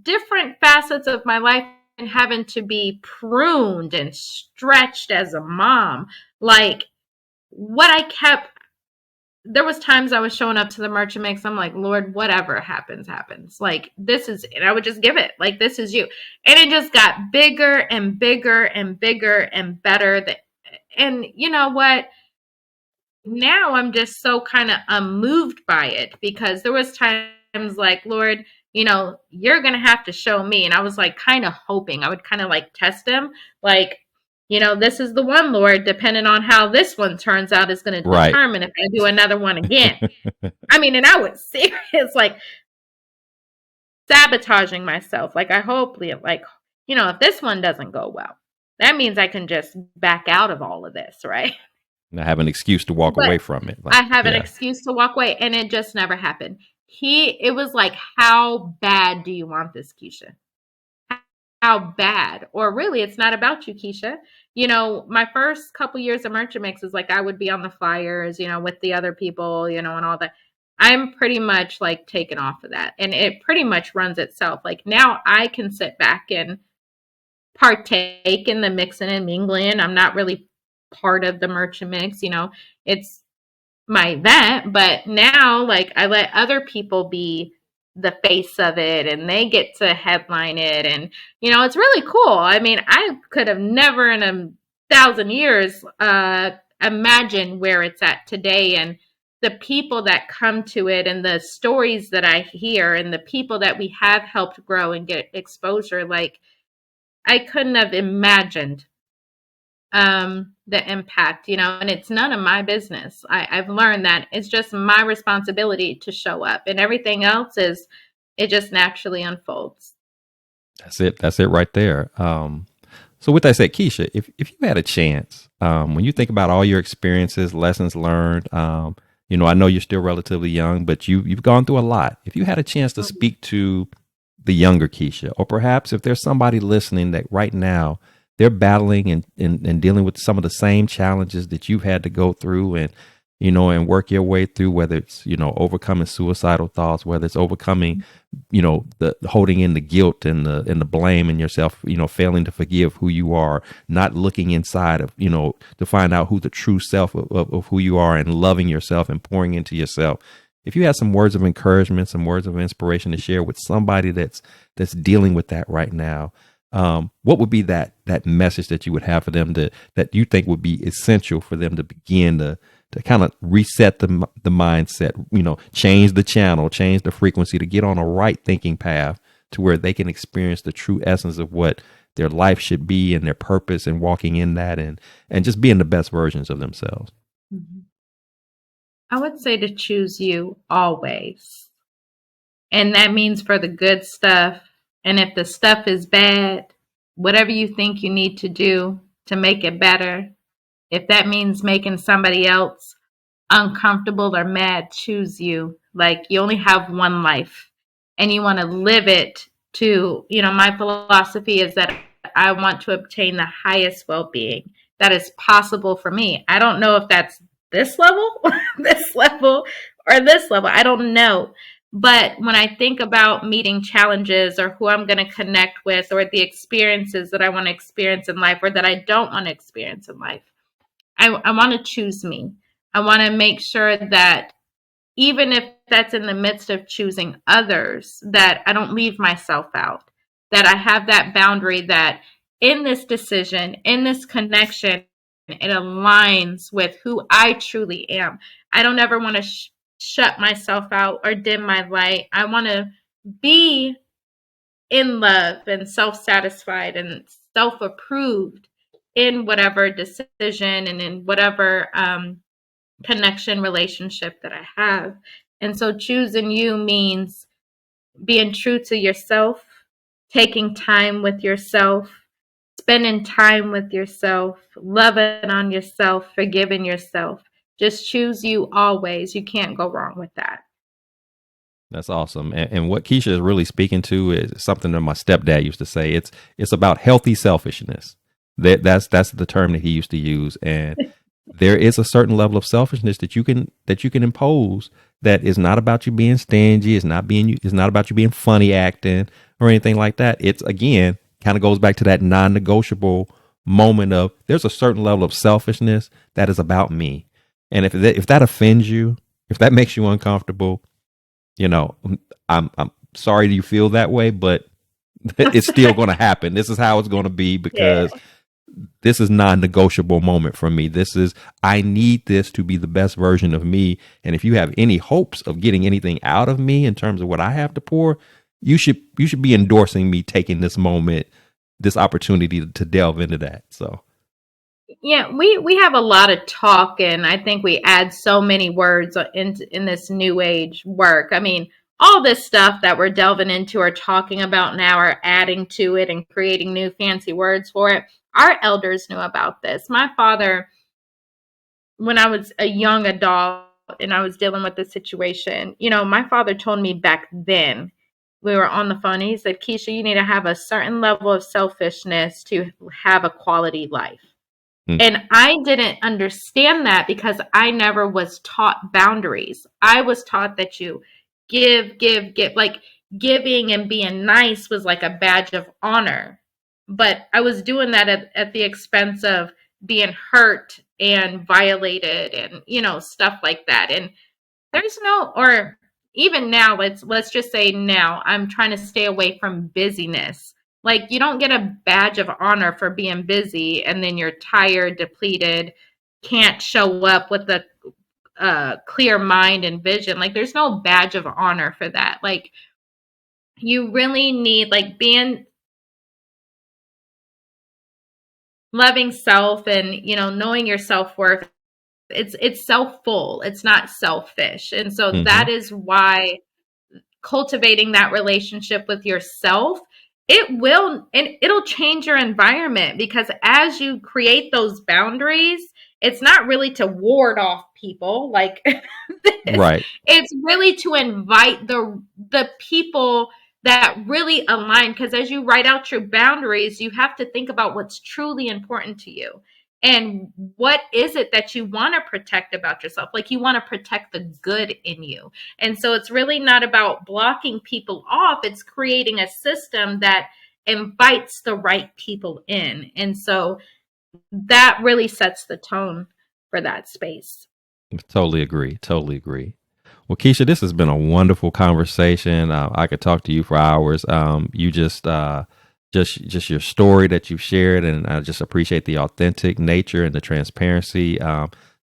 different facets of my life and having to be pruned and stretched as a mom. Like, what I kept, there was times I was showing up to the merchant mix. I'm like, Lord, whatever happens, happens. Like, this is, and I would just give it. Like, this is you. And it just got bigger and bigger and bigger and better. And you know what? Now I'm just so kind of unmoved by it because there was times like, Lord, you're going to have to show me. And I was like kind of hoping I would kind of like test him. Like, this is the one, Lord, depending on how this one turns out is going to Right. determine if I do another one again. I mean, and I was serious, like sabotaging myself. Like, I hope, like, if this one doesn't go well, that means I can just back out of all of this, right? I have an excuse to walk But away from it. Like, I have an yeah. excuse to walk away, and it just never happened. It was like, how bad do you want this, Keisha? How bad? Or really, it's not about you, Keisha. My first couple years of Merchant Mix is like I would be on the flyers, with the other people, and all that. I'm pretty much like taken off of that, and it pretty much runs itself. Like now, I can sit back and partake in the mixing and mingling. I'm not really part of the Merchant Mix, it's my event, but now like I let other people be the face of it and they get to headline it, and it's really cool. I mean, I could have never in 1,000 years imagined where it's at today, and the people that come to it and the stories that I hear and the people that we have helped grow and get exposure. Like, I couldn't have imagined the impact, and it's none of my business. I've learned that it's just my responsibility to show up, and everything else it just naturally unfolds. That's it right there. So with that said, Keisha, if you had a chance, when you think about all your experiences, lessons learned, I know you're still relatively young, but you've gone through a lot. If you had a chance to Mhm. speak to the younger Keisha, or perhaps if there's somebody listening that right now they're battling and dealing with some of the same challenges that you've had to go through and work your way through, whether it's, overcoming suicidal thoughts, whether it's overcoming, the holding in the guilt and the blame in yourself, failing to forgive who you are, not looking inside of, to find out who the true self of who you are and loving yourself and pouring into yourself. If you had some words of encouragement, some words of inspiration to share with somebody that's dealing with that right now, what would be that message that you would have for them that you think would be essential for them to begin to kind of reset the mindset, change the channel, change the frequency to get on a right thinking path to where they can experience the true essence of what their life should be and their purpose and walking in that and just being the best versions of themselves. Mhm. I would say to choose you always. And that means for the good stuff. And if the stuff is bad, whatever you think you need to do to make it better, if that means making somebody else uncomfortable or mad, choose you. Like, you only have one life and you want to live it to, my philosophy is that I want to obtain the highest well being that is possible for me. I don't know if that's this level, this level, or this level. I don't know. But when I think about meeting challenges or who I'm going to connect with or the experiences that I want to experience in life or that I don't want to experience in life, I want to choose me. I want to make sure that even if that's in the midst of choosing others, that I don't leave myself out, that I have that boundary that in this decision, in this connection, it aligns with who I truly am. I don't ever want to shut myself out or dim my light. I want to be in love and self satisfied and self approved in whatever decision and in whatever connection relationship that I have. And so choosing you means being true to yourself, taking time with yourself, spending time with yourself, loving on yourself, forgiving yourself. Just choose you always. You can't go wrong with that. That's awesome. And what Keisha is really speaking to is something that my stepdad used to say. It's about healthy selfishness. That's the term that he used to use. And there is a certain level of selfishness that you can impose that is not about you being stingy. It's not about you being funny acting or anything like that. It's, again, kind of goes back to that non-negotiable moment of there's a certain level of selfishness that is about me. And if that offends you, if that makes you uncomfortable, I'm sorry you feel that way, but it's still going to happen. This is how it's going to be because this is non-negotiable moment for me. I need this to be the best version of me. And if you have any hopes of getting anything out of me in terms of what I have to pour, you should be endorsing me taking this moment, this opportunity to delve into that. So. Yeah, we have a lot of talk, and I think we add so many words in this new age work. I mean, all this stuff that we're delving into or talking about now are adding to it and creating new fancy words for it. Our elders knew about this. My father, when I was a young adult and I was dealing with the situation, my father told me back then, we were on the phone, he said, Keisha, you need to have a certain level of selfishness to have a quality life. And I didn't understand that because I never was taught boundaries. I was taught that you give, like giving and being nice was like a badge of honor. But I was doing that at the expense of being hurt and violated and, stuff like that. And there's or even now, let's just say now I'm trying to stay away from busyness. Like, you don't get a badge of honor for being busy and then you're tired, depleted, can't show up with a clear mind and vision. Like, there's no badge of honor for that. Like, you really need, like, being loving self and, knowing your self-worth. It's self-full. It's not selfish. And so that is why cultivating that relationship with yourself, it'll change your environment, because as you create those boundaries, it's not really to ward off people like right. It's really to invite the people that really align, because as you write out your boundaries, you have to think about what's truly important to you. And what is it that you want to protect about yourself? Like, you want to protect the good in you. And so it's really not about blocking people off. It's creating a system that invites the right people in. And so that really sets the tone for that space. Totally agree. Totally agree. Well, Keisha, this has been a wonderful conversation. I could talk to you for hours. You just your story that you've shared, and I just appreciate the authentic nature and the transparency.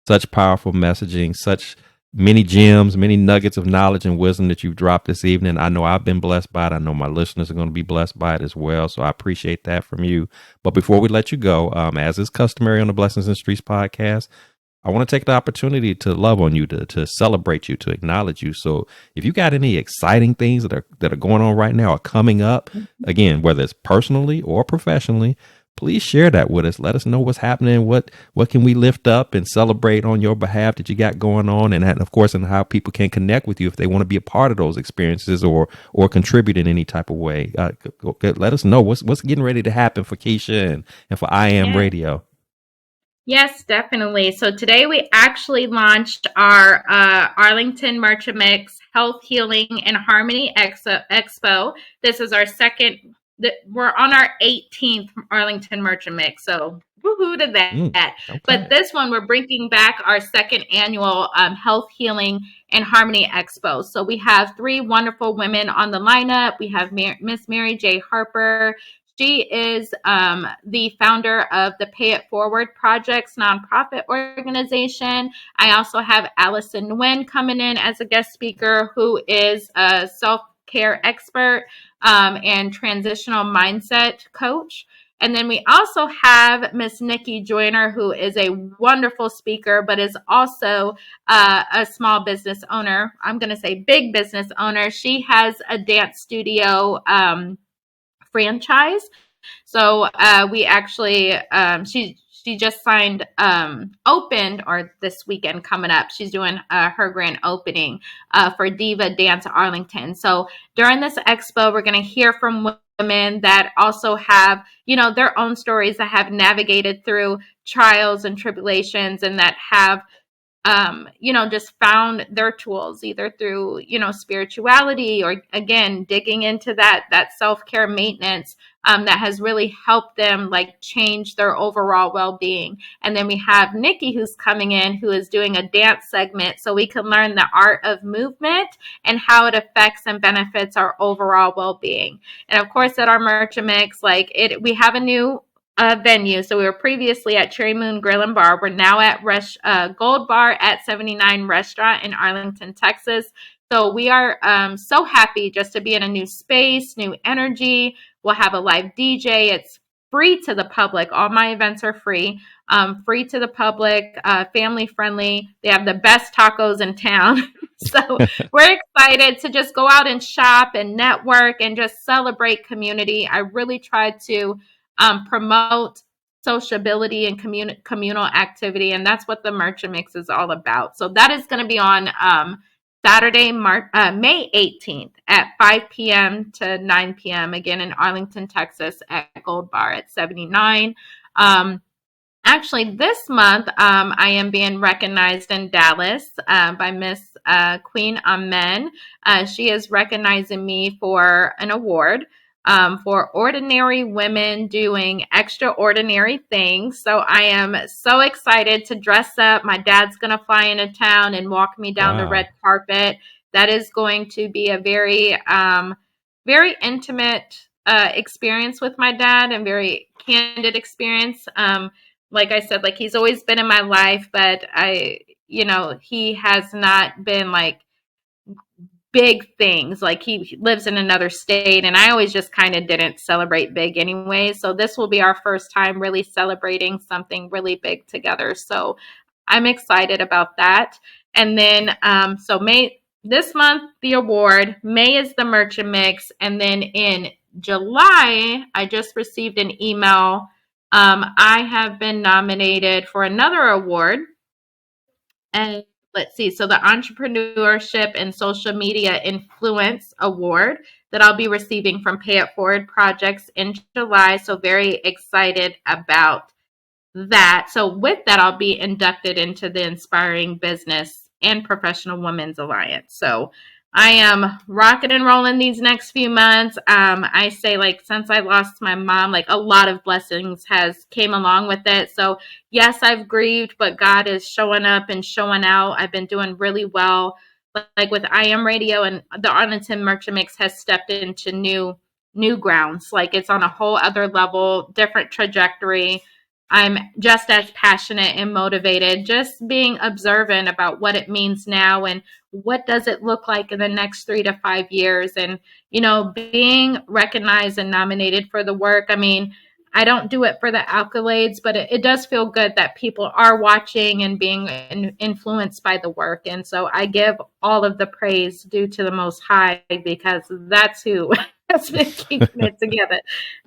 Such powerful messaging, such many gems, many nuggets of knowledge and wisdom that you've dropped this evening. I know I've been blessed by it. I know my listeners are going to be blessed by it as well. So I appreciate that from you. But before we let you go, as is customary on the Blessings in the Streets podcast, I want to take the opportunity to love on you, to celebrate you, to acknowledge you. So if you got any exciting things that are going on right now or coming up, again, whether it's personally or professionally, please share that with us. Let us know what's happening. What can we lift up and celebrate on your behalf that you got going on, and of course, and how people can connect with you if they want to be a part of those experiences or contribute in any type of way. Let us know what's getting ready to happen for Keisha and for I Am Yeah. Radio. Yes, definitely. So today we actually launched our Arlington Merchant Mix Health, Healing, and Harmony Expo. This is our second, we're on our 18th Arlington Merchant Mix. So woohoo to that. But Okay. this one, we're bringing back our second annual Health, Healing, and Harmony Expo. So we have three wonderful women on the lineup. We have Miss Mary J. Harper. She is the founder of the Pay It Forward Projects nonprofit organization. I also have Allison Nguyen coming in as a guest speaker, who is a self-care expert and transitional mindset coach. And then we also have Miss Nikki Joyner, who is a wonderful speaker, but is also a small business owner. I'm going to say big business owner. She has a dance studio franchise. So we actually she just signed opened or this weekend coming up. She's doing her grand opening for Diva Dance Arlington. So during this expo, we're going to hear from women that also have, you know, their own stories, that have navigated through trials and tribulations, and that have you know, just found their tools either through, you know, spirituality or again, digging into that self-care maintenance that has really helped them like change their overall well-being. And then we have Nikki who's coming in, who is doing a dance segment so we can learn the art of movement and how it affects and benefits our overall well-being. And of course, at our Merchant Mix, like we have a new venue. So we were previously at Cherry Moon Grill and Bar. We're now at Gold Bar at 79 Restaurant in Arlington, Texas. So we are so happy just to be in a new space, new energy. We'll have a live DJ. It's free to the public. All my events are free to the public, family friendly. They have the best tacos in town. So we're excited to just go out and shop and network and just celebrate community. I really tried to promote sociability and communal activity, and that's what the Merchant Mix is all about. So that is going to be on Saturday, May 18th at 5 p.m. to 9 p.m. again in Arlington, Texas at Gold Bar at 79. Actually, this month, I am being recognized in Dallas by Miss Queen Amen. She is recognizing me for an award for ordinary women doing extraordinary things. So I am so excited to dress up. My dad's going to fly into town and walk me down the red Wow. carpet. That is going to be a very intimate experience with my dad, and very candid experience. Like I said, like he's always been in my life, but you know, he has not been like big things. Like he lives in another state, and I always just kind of didn't celebrate big anyway. So this will be our first time really celebrating something really big together. So I'm excited about that. And then, so May, this month, the award, May is the Merchant Mix. And then in July, I just received an email. I have been nominated for another award. And let's see, so the Entrepreneurship and Social Media Influence Award that I'll be receiving from Pay It Forward Projects in July. So very excited about that. So with that, I'll be inducted into the Inspiring Business and Professional Women's Alliance. So I am rocking and rolling these next few months. I say, like, since I lost my mom, like a lot of blessings has came along with it. So yes, I've grieved, but God is showing up and showing out. I've been doing really well. Like with I Am Radio, and the Arlington Merchant Mix has stepped into new grounds. Like it's on a whole other level, different trajectory. I'm just as passionate and motivated, just being observant about what it means now and what does it look like in the next 3 to 5 years. And, you know, being recognized and nominated for the work. I mean, I don't do it for the accolades, but it does feel good that people are watching and being influenced by the work. And so I give all of the praise due to the Most High, because that's who has been keeping it together,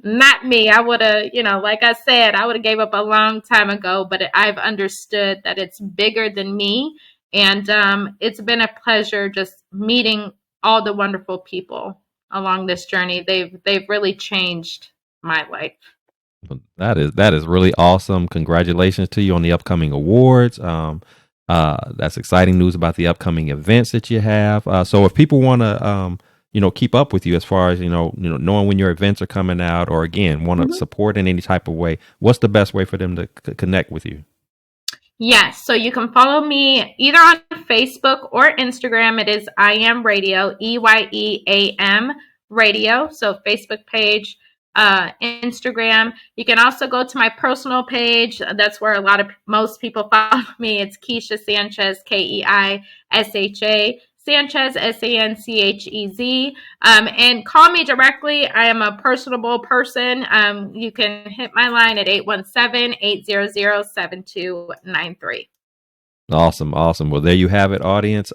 not me. I would have, like I said, I would have gave up a long time ago, but I've understood that it's bigger than me. And it's been a pleasure just meeting all the wonderful people along this journey. They've really changed my life. That is really awesome. Congratulations to you on the upcoming awards. That's exciting news about the upcoming events that you have. So if people want to, keep up with you as far as knowing when your events are coming out, or again want to support in any type of way, what's the best way for them to connect with you? Yes, so you can follow me either on Facebook or Instagram. It is I Am Radio, EYEAM Radio. So Facebook page, Instagram. You can also go to my personal page. That's where most people follow me. It's Keisha Sanchez, Keisha Sanchez, Sanchez. And call me directly. I am a personable person. You can hit my line at 817-800-7293. Awesome. Well, there you have it, audience.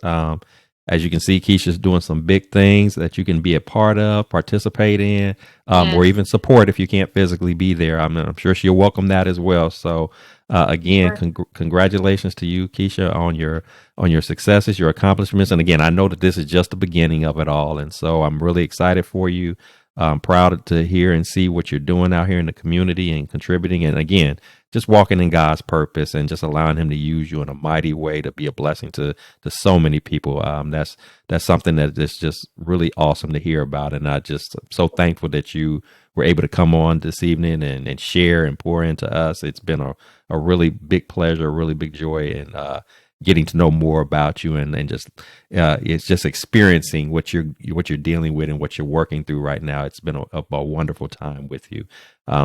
As you can see, Keisha's doing some big things that you can be a part of, participate in, or even support if you can't physically be there. I'm sure she'll welcome that as well. So, again, congratulations to you, Keisha, on your successes, your accomplishments. And again, I know that this is just the beginning of it all. And so I'm really excited for you. I'm proud to hear and see what you're doing out here in the community and contributing. And again, just walking in God's purpose and just allowing him to use you in a mighty way to be a blessing to so many people. That's something that is just really awesome to hear about. And I just am so thankful that you were able to come on this evening and share and pour into us. It's been a really big pleasure, a really big joy, and getting to know more about you and just it's just experiencing what you're dealing with and what you're working through right now. It's been a wonderful time with you.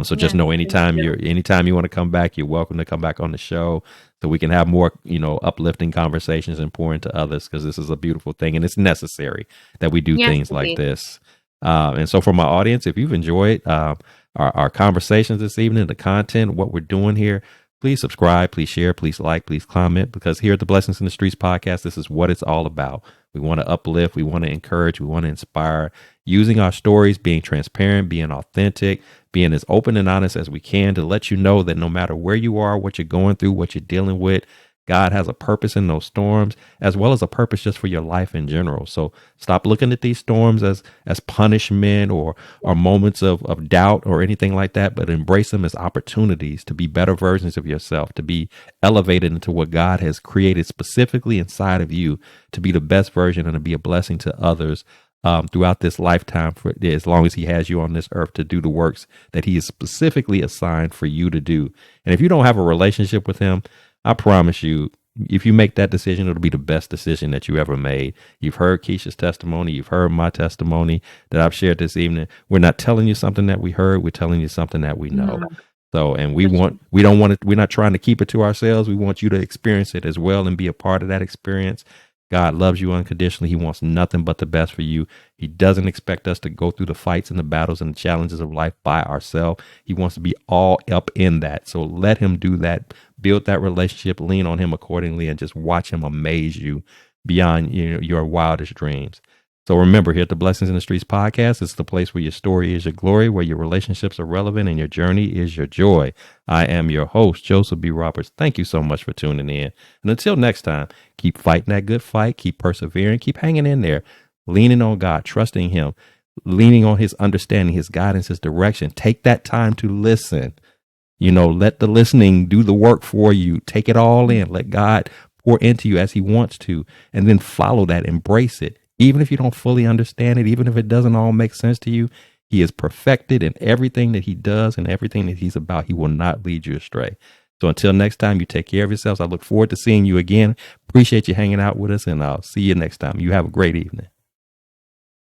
So just know anytime you want to come back, you're welcome to come back on the show so we can have more, uplifting conversations and pour into others, because this is a beautiful thing and it's necessary that we do things like this. And so for my audience, if you've enjoyed our conversations this evening, the content, what we're doing here, please subscribe, please share, please like, please comment, because here at the Blessings in the Streets podcast, this is what it's all about. We want to uplift, we want to encourage, we want to inspire, using our stories, being transparent, being authentic, being as open and honest as we can to let you know that no matter where you are, what you're going through, what you're dealing with, God has a purpose in those storms, as well as a purpose just for your life in general. So stop looking at these storms as punishment or moments of doubt or anything like that, but embrace them as opportunities to be better versions of yourself, to be elevated into what God has created specifically inside of you, to be the best version and to be a blessing to others throughout this lifetime, for as long as he has you on this earth to do the works that he is specifically assigned for you to do. And if you don't have a relationship with him, I promise you, if you make that decision, it'll be the best decision that you ever made. You've heard Keisha's testimony. You've heard my testimony that I've shared this evening. We're not telling you something that we heard. We're telling you something that we know. So, and we're not trying to keep it to ourselves. We want you to experience it as well and be a part of that experience. God loves you unconditionally. He wants nothing but the best for you. He doesn't expect us to go through the fights and the battles and the challenges of life by ourselves. He wants to be all up in that. So let him do that. Build that relationship, lean on him accordingly, and just watch him amaze you beyond your wildest dreams. So remember, here at the Blessings in the Streets podcast, it's the place where your story is your glory, where your relationships are relevant, and your journey is your joy. I am your host, Joseph B. Roberts. Thank you so much for tuning in. And until next time, keep fighting that good fight, keep persevering, keep hanging in there, leaning on God, trusting him, leaning on his understanding, his guidance, his direction. Take that time to listen. Let the listening do the work for you. Take it all in. Let God pour into you as he wants to, and then follow that, embrace it. Even if you don't fully understand it, even if it doesn't all make sense to you, he is perfected in everything that he does and everything that he's about. He will not lead you astray. So until next time, you take care of yourselves. I look forward to seeing you again. Appreciate you hanging out with us, and I'll see you next time. You have a great evening.